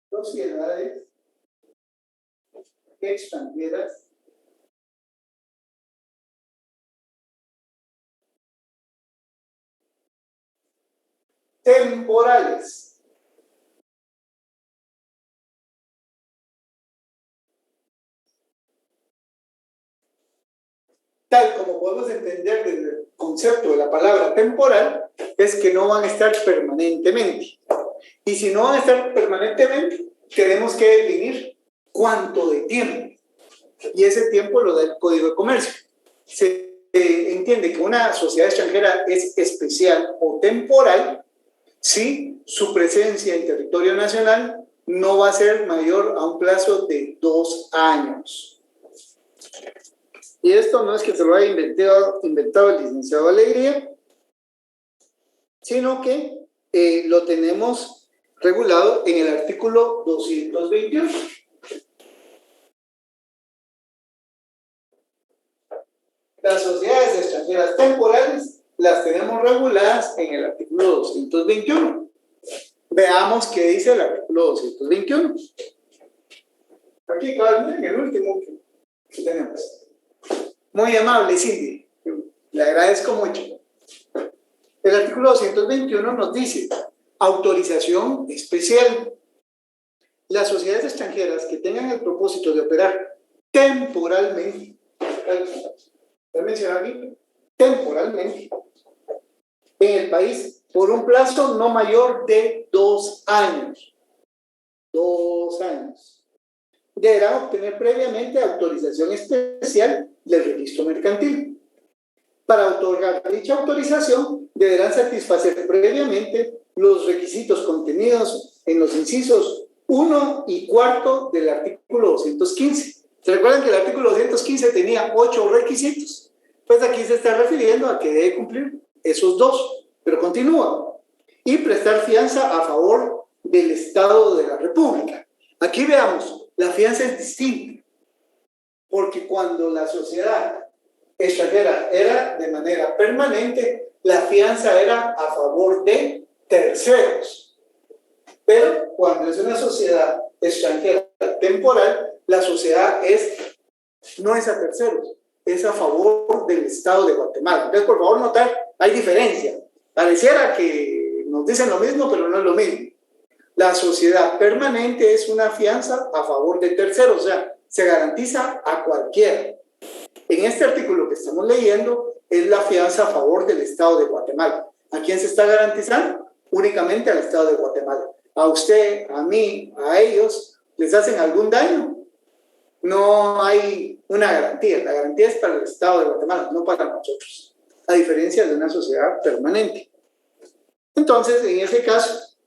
Speaker 1: Sociedades extranjeras temporales. Tal como podemos entender desde el concepto de la palabra temporal, es que no van a estar permanentemente. Y si no van a estar permanentemente, tenemos que definir cuánto de tiempo. Y ese tiempo lo da el Código de Comercio. Se entiende que una sociedad extranjera es especial o temporal si su presencia en territorio nacional no va a ser mayor a un plazo de 2 años. Y esto no es que se lo haya inventado el licenciado Alegría, sino que lo tenemos regulado en el artículo 221. Las sociedades extranjeras temporales las tenemos reguladas en el artículo 221. Veamos qué dice el artículo 221. Aquí, miren el último que tenemos. Muy amable, Cindy. Le agradezco mucho. El artículo 221 nos dice, autorización especial. Las sociedades extranjeras que tengan el propósito de operar temporalmente, ¿está mencionado aquí? Temporalmente, en el país por un plazo no mayor de 2 años. 2 años. Deberán obtener previamente autorización especial del registro mercantil. Para otorgar dicha autorización, deberán satisfacer previamente los requisitos contenidos en los incisos 1 y 4 del artículo 215. ¿Se recuerdan que el artículo 215 tenía 8 requisitos? Pues aquí se está refiriendo a que debe cumplir esos 2, pero continúa. Y prestar fianza a favor del Estado de la República. Aquí veamos, la fianza es distinta, porque cuando la sociedad extranjera era de manera permanente, la fianza era a favor de terceros. Pero cuando es una sociedad extranjera temporal, la sociedad no es a terceros, es a favor del Estado de Guatemala. Entonces, por favor, notar, hay diferencia. Pareciera que nos dicen lo mismo, pero no es lo mismo. La sociedad permanente es una fianza a favor de terceros, o sea, se garantiza a cualquiera. En este artículo que estamos leyendo es la fianza a favor del Estado de Guatemala. ¿A quién se está garantizando? Únicamente al Estado de Guatemala. A usted, a mí, a ellos, ¿les hacen algún daño? No hay una garantía. La garantía es para el Estado de Guatemala, no para nosotros, a diferencia de una sociedad permanente. Entonces, en ese caso,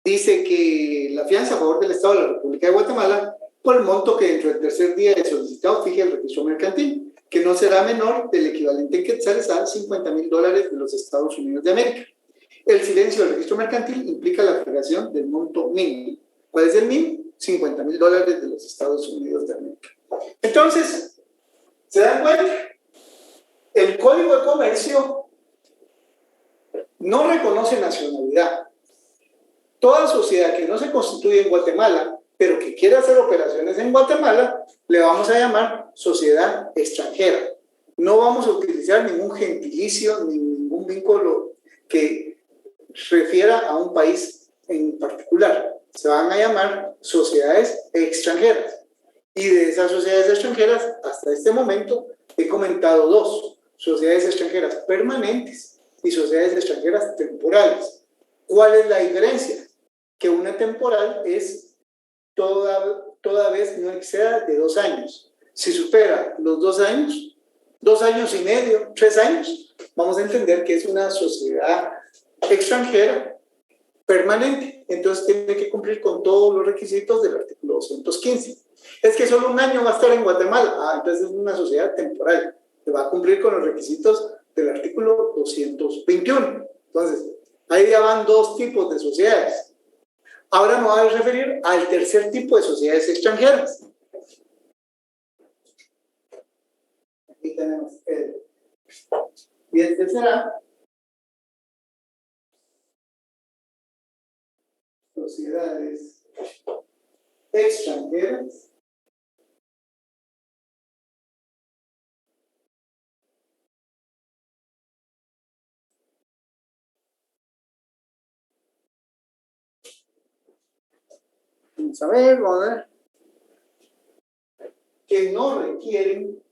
Speaker 1: dice que la fianza a favor del Estado de la República de Guatemala por el monto que dentro del tercer día de solicitado fije el registro mercantil, que no será menor del equivalente en quetzales a $50,000 de los Estados Unidos de América. El silencio del registro mercantil implica la fijación del monto mínimo. ¿Cuál es el mínimo? $50,000 de los Estados Unidos de América. Entonces, ¿se dan cuenta? El Código de Comercio no reconoce nacionalidad. Toda sociedad que no se constituye en Guatemala, pero que quiera hacer operaciones en Guatemala, le vamos a llamar sociedad extranjera. No vamos a utilizar ningún gentilicio ni ningún vínculo que refiera a un país en particular. Se van a llamar sociedades extranjeras. Y de esas sociedades extranjeras, hasta este momento, he comentado 2. Sociedades extranjeras permanentes y sociedades extranjeras temporales. ¿Cuál es la diferencia? Que una temporal es toda vez no exceda de 2 años. Si supera los 2 años, 2 años y medio, 3 años, vamos a entender que es una sociedad extranjera permanente. Entonces tiene que cumplir con todos los requisitos del artículo 215. Es que solo 1 año va a estar en Guatemala. Entonces es una sociedad temporal que va a cumplir con los requisitos del artículo 221. Entonces, ahí ya van 2 tipos de sociedades. Ahora me voy a referir al tercer tipo de sociedades extranjeras. Aquí tenemos el. Y este será sociedades extranjeras vamos a ver, que no requieren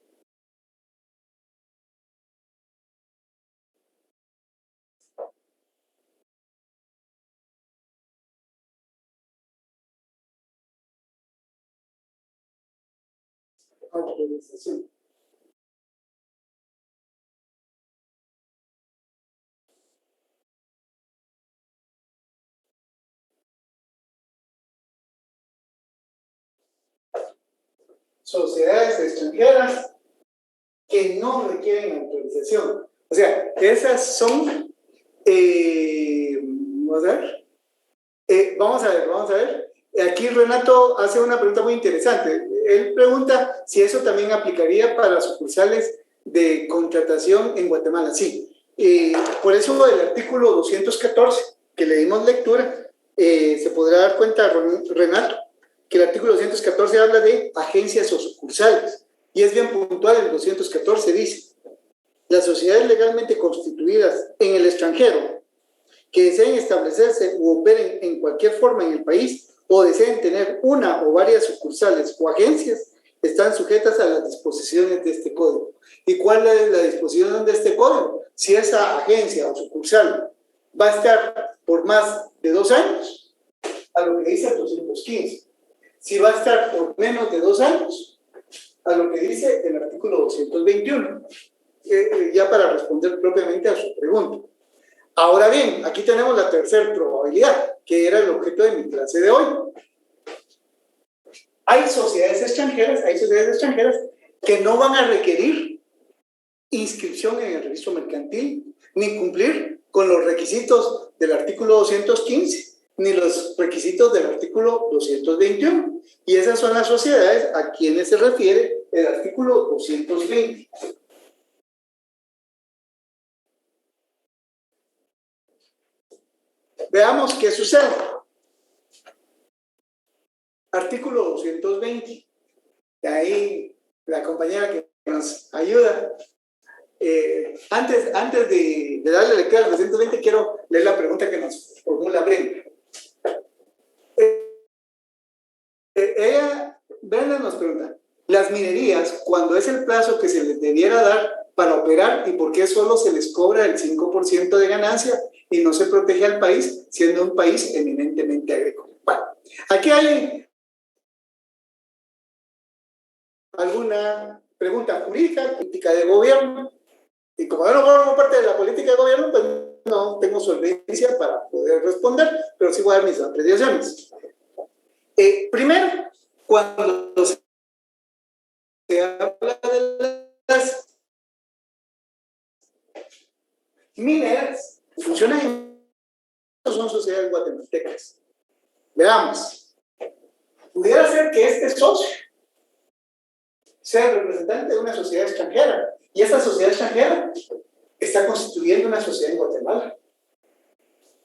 Speaker 1: autorización. Sociedades extranjeras que no requieren autorización. O sea, esas son, vamos a ver. Aquí Renato hace una pregunta muy interesante. Él pregunta si eso también aplicaría para sucursales de contratación en Guatemala. Sí, por eso el artículo 214, que le dimos lectura, se podrá dar cuenta, Renato, que el artículo 214 habla de agencias o sucursales. Y es bien puntual, el 214 dice: las sociedades legalmente constituidas en el extranjero que deseen establecerse u operen en cualquier forma en el país o deseen tener una o varias sucursales o agencias están sujetas a las disposiciones de este código. ¿Y cuál es la disposición de este código? Si esa agencia o sucursal va a estar por más de 2 años, a lo que dice el 215. Si va a estar por menos de 2 años, a lo que dice el artículo 221. Ya para responder propiamente a su pregunta. Ahora bien, aquí tenemos la tercera probabilidad, que era el objeto de mi clase de hoy. Hay sociedades extranjeras que no van a requerir inscripción en el registro mercantil, ni cumplir con los requisitos del artículo 215, ni los requisitos del artículo 221. Y esas son las sociedades a quienes se refiere el artículo 220. Veamos qué sucede. Artículo 220. De ahí la compañera que nos ayuda. Antes de darle lectura al 220, quiero leer la pregunta que nos formula Brenda. Brenda nos pregunta, las minerías, ¿cuándo es el plazo que se les debiera dar para operar y por qué solo se les cobra el 5% de ganancia y no se protege al país, siendo un país eminentemente agrícola? Bueno, aquí hay alguna pregunta jurídica, política de gobierno, y como yo no formo parte de la política de gobierno, pues no tengo solvencia para poder responder, pero sí voy a dar mis apreciaciones. Primero, cuando se habla de las mineras, funcionan son sociedades guatemaltecas. Veamos. Pudiera ser que este socio sea el representante de una sociedad extranjera, y esta sociedad extranjera está constituyendo una sociedad en Guatemala.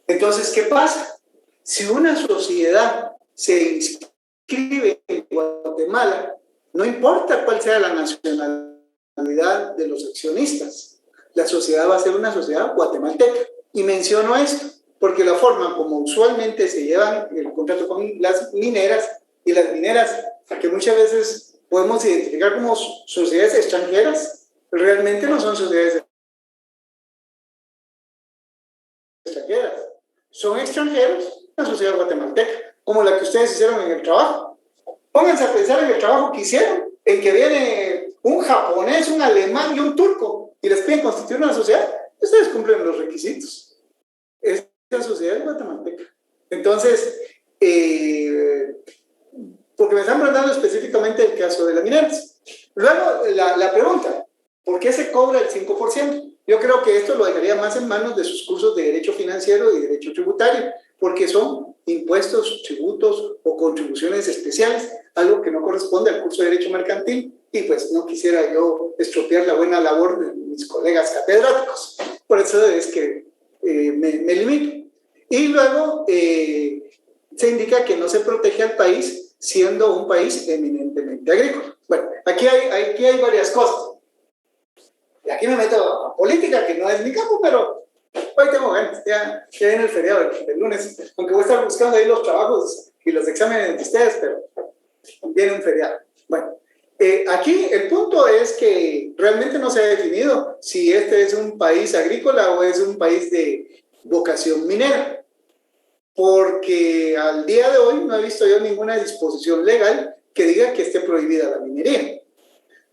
Speaker 1: Entonces, ¿qué pasa? Si una sociedad se inscribe en Guatemala, no importa cuál sea la nacionalidad de los accionistas, la sociedad va a ser una sociedad guatemalteca. Y menciono esto porque la forma como usualmente se llevan el contrato con las mineras, y las mineras que muchas veces podemos identificar como sociedades extranjeras, realmente no son sociedades extranjeras, son extranjeros, una sociedad guatemalteca, como la que ustedes hicieron en el trabajo. Pónganse a pensar en el trabajo que hicieron, en que viene un japonés, un alemán y un turco, y les piden constituir una sociedad. Ustedes cumplen los requisitos. Esta sociedad es guatemalteca. Entonces, porque me están preguntando específicamente el caso de las mineras. Luego, la pregunta, ¿por qué se cobra el 5%? Yo creo que esto lo dejaría más en manos de sus cursos de Derecho Financiero y Derecho Tributario, porque son impuestos, tributos o contribuciones especiales, algo que no corresponde al curso de Derecho Mercantil, y pues no quisiera yo estropear la buena labor de mis colegas catedráticos. Por eso es que me limito. Y luego se indica que no se protege al país siendo un país eminentemente agrícola. Bueno, aquí hay varias cosas. Y aquí me meto a política, que no es mi campo, pero hoy tengo ganas. Ya viene el feriado del lunes, aunque voy a estar buscando ahí los trabajos y los exámenes de ustedes, pero viene un feriado. Bueno, aquí el punto es que realmente no se ha definido si este es un país agrícola o es un país de vocación minera, porque al día de hoy no he visto yo ninguna disposición legal que diga que esté prohibida la minería.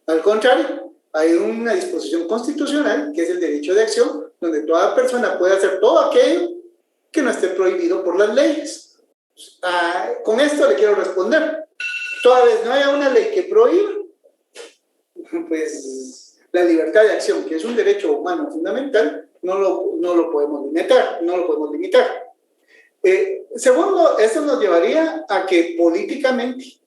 Speaker 1: Al contrario, hay una disposición constitucional que es el derecho de acción, donde toda persona puede hacer todo aquello que no esté prohibido por las leyes. Con esto le quiero responder. Toda vez no haya una ley que prohíba, pues la libertad de acción, que es un derecho humano fundamental, no lo podemos limitar. Segundo, esto nos llevaría a que políticamente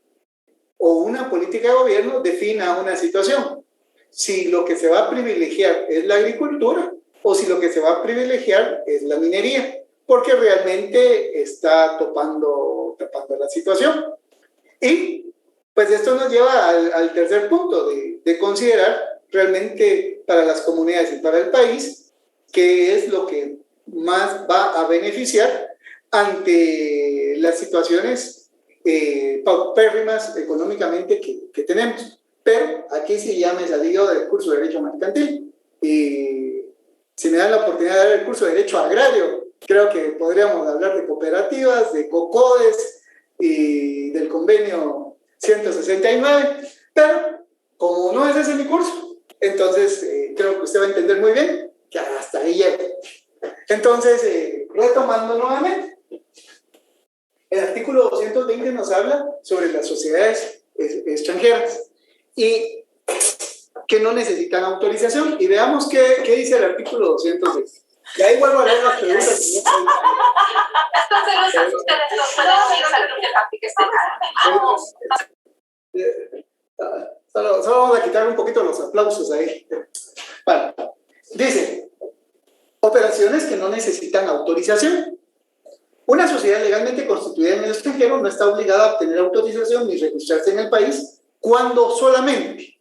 Speaker 1: o una política de gobierno defina una situación. Si lo que se va a privilegiar es la agricultura o si lo que se va a privilegiar es la minería, porque realmente está topando la situación. Y pues esto nos lleva al tercer punto de considerar realmente para las comunidades y para el país qué es lo que más va a beneficiar ante las situaciones paupérrimas económicamente que tenemos. Pero aquí sí ya me salí yo del curso de Derecho Mercantil, y si me dan la oportunidad de dar el curso de Derecho Agrario, Creo que podríamos hablar de cooperativas, de COCODES y del convenio 169, pero como no es ese mi curso, entonces creo que usted va a entender muy bien que hasta ahí llego. Entonces, retomando nuevamente, el artículo 220 nos habla sobre las sociedades extranjeras y que no necesitan autorización. Y veamos qué dice el artículo 220. Y ahí vuelvo a leer las preguntas. Solo vamos a quitar un poquito los aplausos ahí. Vale. Dice, operaciones que no necesitan autorización. Una sociedad legalmente constituida en el extranjero no está obligada a obtener autorización ni registrarse en el país cuando solamente,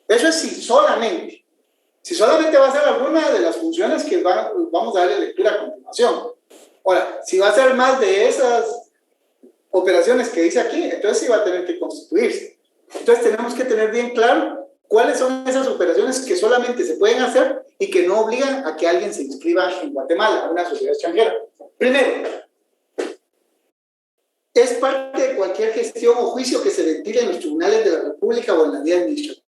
Speaker 1: eso es si solamente va a ser alguna de las funciones que vamos a darle lectura a continuación. Ahora, si va a ser más de esas operaciones que dice aquí, entonces sí va a tener que constituirse. Entonces tenemos que tener bien claro cuáles son esas operaciones que solamente se pueden hacer y que no obligan a que alguien se inscriba en Guatemala, una sociedad extranjera. Primero, es parte de cualquier gestión o juicio que se ventile en los tribunales de la República o en la vía administrativa.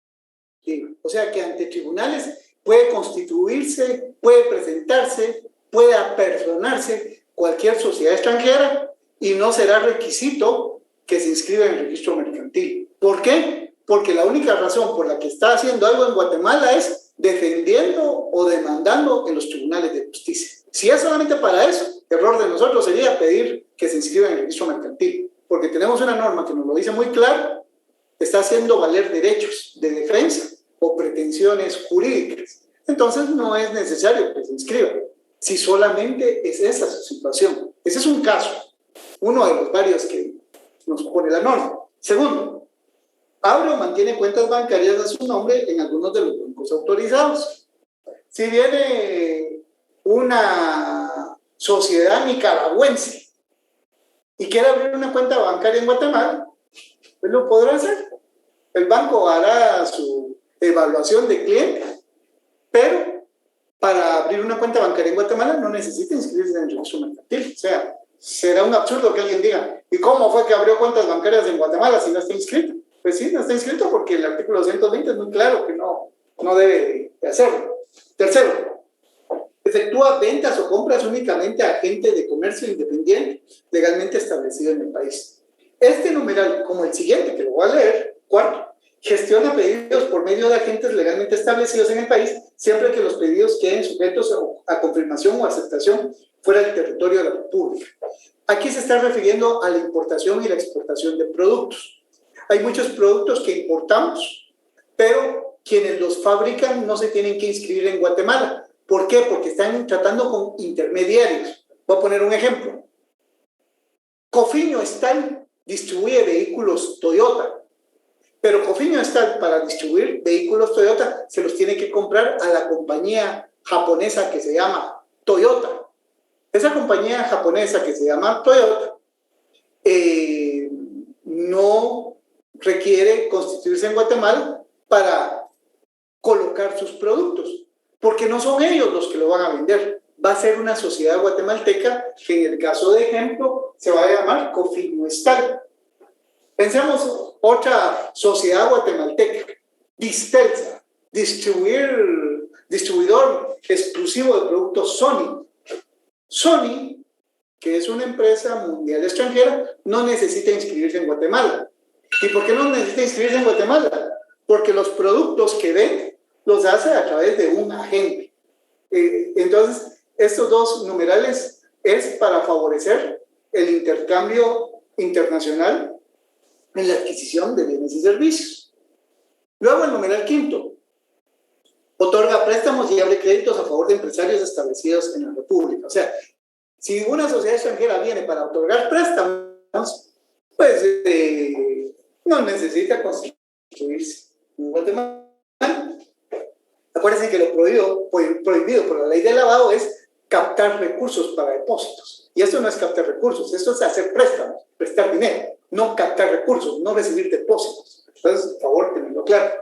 Speaker 1: O sea que ante tribunales puede constituirse, puede presentarse, puede apersonarse cualquier sociedad extranjera y no será requisito que se inscriba en el registro mercantil. ¿Por qué? Porque la única razón por la que está haciendo algo en Guatemala es defendiendo o demandando en los tribunales de justicia. Si es solamente para eso, error de nosotros sería pedir que se inscriba en el registro mercantil, porque tenemos una norma que nos lo dice muy claro, está haciendo valer derechos de defensa o pretensiones jurídicas. Entonces no es necesario que se inscriba, si solamente es esa su situación. Ese es un caso, uno de los varios que nos pone la norma. Segundo, abre o mantiene cuentas bancarias a su nombre en algunos de los bancos autorizados. Si viene una sociedad nicaragüense y quiere abrir una cuenta bancaria en Guatemala, pues lo podrá hacer. El banco hará su evaluación de cliente, pero para abrir una cuenta bancaria en Guatemala no necesita inscribirse en el registro mercantil. O sea, será un absurdo que alguien diga, ¿y cómo fue que abrió cuentas bancarias en Guatemala si no está inscrito? Pues sí, no está inscrito porque el artículo 220 es muy claro que no debe de hacerlo. Tercero, efectúa ventas o compras únicamente a agentes de comercio independiente legalmente establecido en el país. Este numeral, como el siguiente, que lo voy a leer, cuarto, gestiona pedidos por medio de agentes legalmente establecidos en el país, siempre que los pedidos queden sujetos a confirmación o aceptación fuera del territorio de la República. Aquí se está refiriendo a la importación y la exportación de productos. Hay muchos productos que importamos, pero quienes los fabrican no se tienen que inscribir en Guatemala. ¿Por qué? Porque están tratando con intermediarios. Voy a poner un ejemplo. Cofinio Stal distribuye vehículos Toyota, pero Cofinio Stal, para distribuir vehículos Toyota, se los tiene que comprar a la compañía japonesa que se llama Toyota. Esa compañía japonesa que se llama Toyota no requiere constituirse en Guatemala para colocar sus productos, porque no son ellos los que lo van a vender. Va a ser una sociedad guatemalteca que en el caso de ejemplo se va a llamar Cofinio Stal. Pensemos otra sociedad guatemalteca, Distelsa, distribuidor exclusivo de productos Sony. Sony, que es una empresa mundial extranjera, no necesita inscribirse en Guatemala. ¿Y por qué no necesita inscribirse en Guatemala? Porque los productos que vende los hace a través de un agente. Entonces, estos dos numerales es para favorecer el intercambio internacional en la adquisición de bienes y servicios. Luego, el numeral quinto, otorga préstamos y abre créditos a favor de empresarios establecidos en la República. O sea, si una sociedad extranjera viene para otorgar préstamos, pues no necesita constituirse en Guatemala. Acuérdense que lo prohibido por la ley de lavado es captar recursos para depósitos. Y esto no es captar recursos, esto es hacer préstamos, prestar dinero, no captar recursos, no recibir depósitos. Entonces, por favor, tenerlo claro.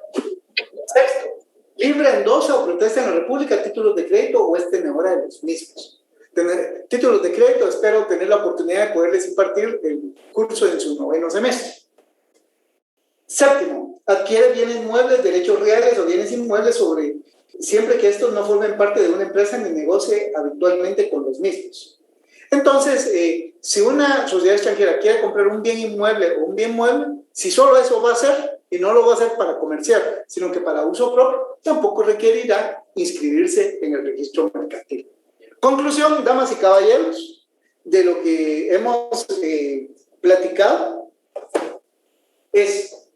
Speaker 1: Sexto, libre, endosa o protesta en la República títulos de crédito o es tenedora de los mismos. tener títulos de crédito, espero tener la oportunidad de poderles impartir el curso en su 9º semestre. Séptimo, adquiere bienes muebles, derechos reales o bienes inmuebles siempre que estos no formen parte de una empresa ni negocie habitualmente con los mismos. Entonces, si una sociedad extranjera quiere comprar un bien inmueble o un bien mueble, si solo eso va a hacer, y no lo va a hacer para comerciar, sino que para uso propio, tampoco requerirá inscribirse en el registro mercantil. Conclusión, damas y caballeros, de lo que hemos platicado es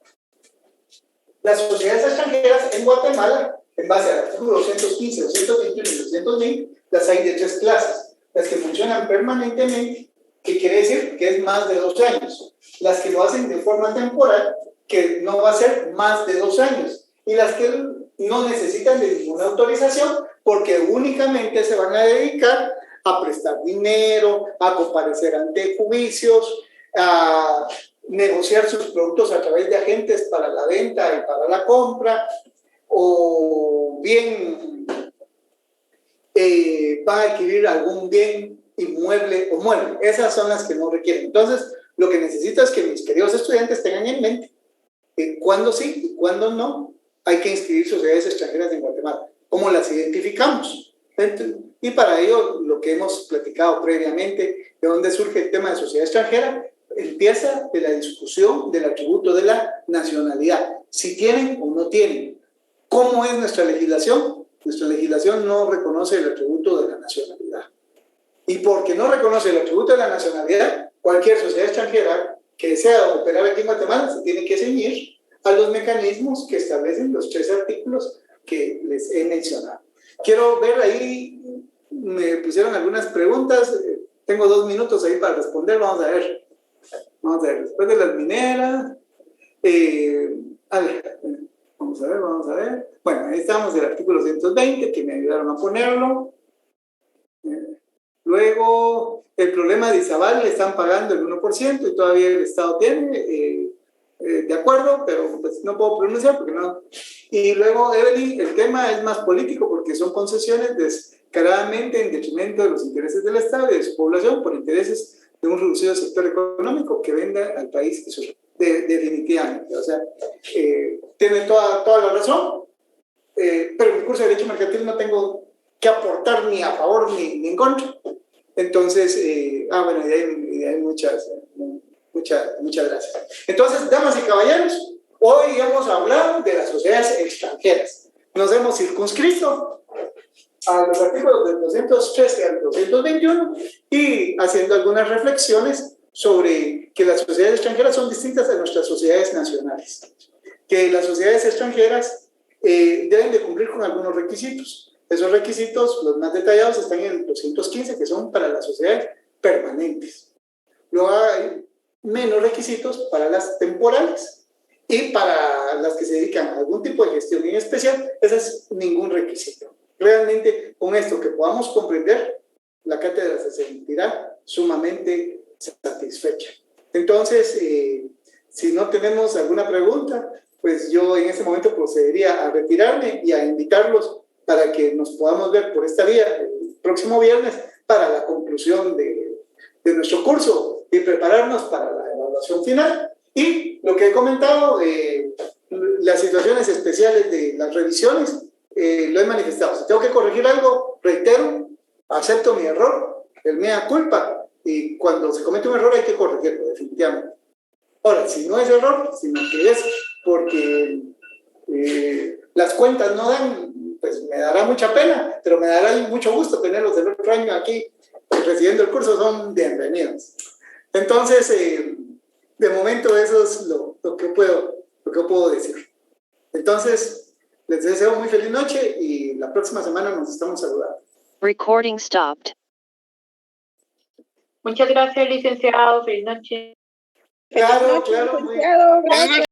Speaker 1: las sociedades extranjeras en Guatemala, en base al artículo 215, 221 y 220, las hay de 3 clases. Las que funcionan permanentemente, que quiere decir que es más de 2 años. Las que lo hacen de forma temporal, que no va a ser más de 2 años. Y las que no necesitan de ninguna autorización, porque únicamente se van a dedicar a prestar dinero, a comparecer ante juicios, a negociar sus productos a través de agentes para la venta y para la compra, o bien van a adquirir algún bien inmueble o mueble. Esas son las que no requieren. Entonces, lo que necesito es que mis queridos estudiantes tengan en mente cuándo sí y cuándo no hay que inscribir sociedades extranjeras en Guatemala. ¿Cómo las identificamos? Y para ello, lo que hemos platicado previamente, de dónde surge el tema de sociedad extranjera, empieza de la discusión del atributo de la nacionalidad. Si tienen o no tienen. ¿Cómo es nuestra legislación? Nuestra legislación no reconoce el atributo de la nacionalidad. Y porque no reconoce el atributo de la nacionalidad, cualquier sociedad extranjera que desea operar aquí en Guatemala se tiene que ceñir a los mecanismos que establecen los 3 artículos que les he mencionado. Quiero ver ahí, me pusieron algunas preguntas, tengo 2 minutos ahí para responder, vamos a ver. Después de las mineras, vamos a ver. Bueno, ahí estamos del artículo 120, que me ayudaron a ponerlo. Luego, el problema de Izabal, le están pagando el 1% y todavía el Estado tiene, de acuerdo, pero pues no puedo pronunciar porque no. Y luego, Evelyn, el tema es más político porque son concesiones descaradamente en detrimento de los intereses del Estado y de su población por intereses de un reducido sector económico que venda al país definitivamente. O sea, tiene toda la razón, pero en mi curso de Derecho Mercantil no tengo que aportar ni a favor ni en contra. Entonces, bueno, y hay muchas gracias. Entonces, damas y caballeros, hoy hemos hablado de las sociedades extranjeras. Nos hemos circunscrito a los artículos del 213 al 221 y haciendo algunas reflexiones sobre que las sociedades extranjeras son distintas a nuestras sociedades nacionales. Que las sociedades extranjeras deben de cumplir con algunos requisitos. Esos requisitos, los más detallados, están en el 215, que son para las sociedades permanentes. Luego hay menos requisitos para las temporales. Y para las que se dedican a algún tipo de gestión en especial, ese es ningún requisito. Realmente, con esto que podamos comprender, la cátedra se sentirá sumamente satisfecha. Entonces, si no tenemos alguna pregunta, pues yo en este momento procedería a retirarme y a invitarlos para que nos podamos ver por esta vía el próximo viernes para la conclusión de nuestro curso y prepararnos para la evaluación final. Y lo que he comentado, las situaciones especiales de las revisiones, lo he manifestado. Si tengo que corregir algo, reitero, acepto mi error, el mea culpa, y cuando se comete un error hay que corregirlo, definitivamente. Ahora, si no es error, sino que es porque las cuentas no dan, pues me dará mucha pena, pero me dará mucho gusto tenerlos del otro año aquí recibiendo el curso, son bienvenidos. Entonces, de momento eso es lo que puedo decir. Entonces, les deseo muy feliz noche y la próxima semana nos estamos saludando.
Speaker 2: Recording stopped.
Speaker 3: Muchas gracias, licenciado. Feliz noche.
Speaker 1: Claro,
Speaker 4: Feliz noche,
Speaker 1: claro.
Speaker 4: licenciado. Gracias.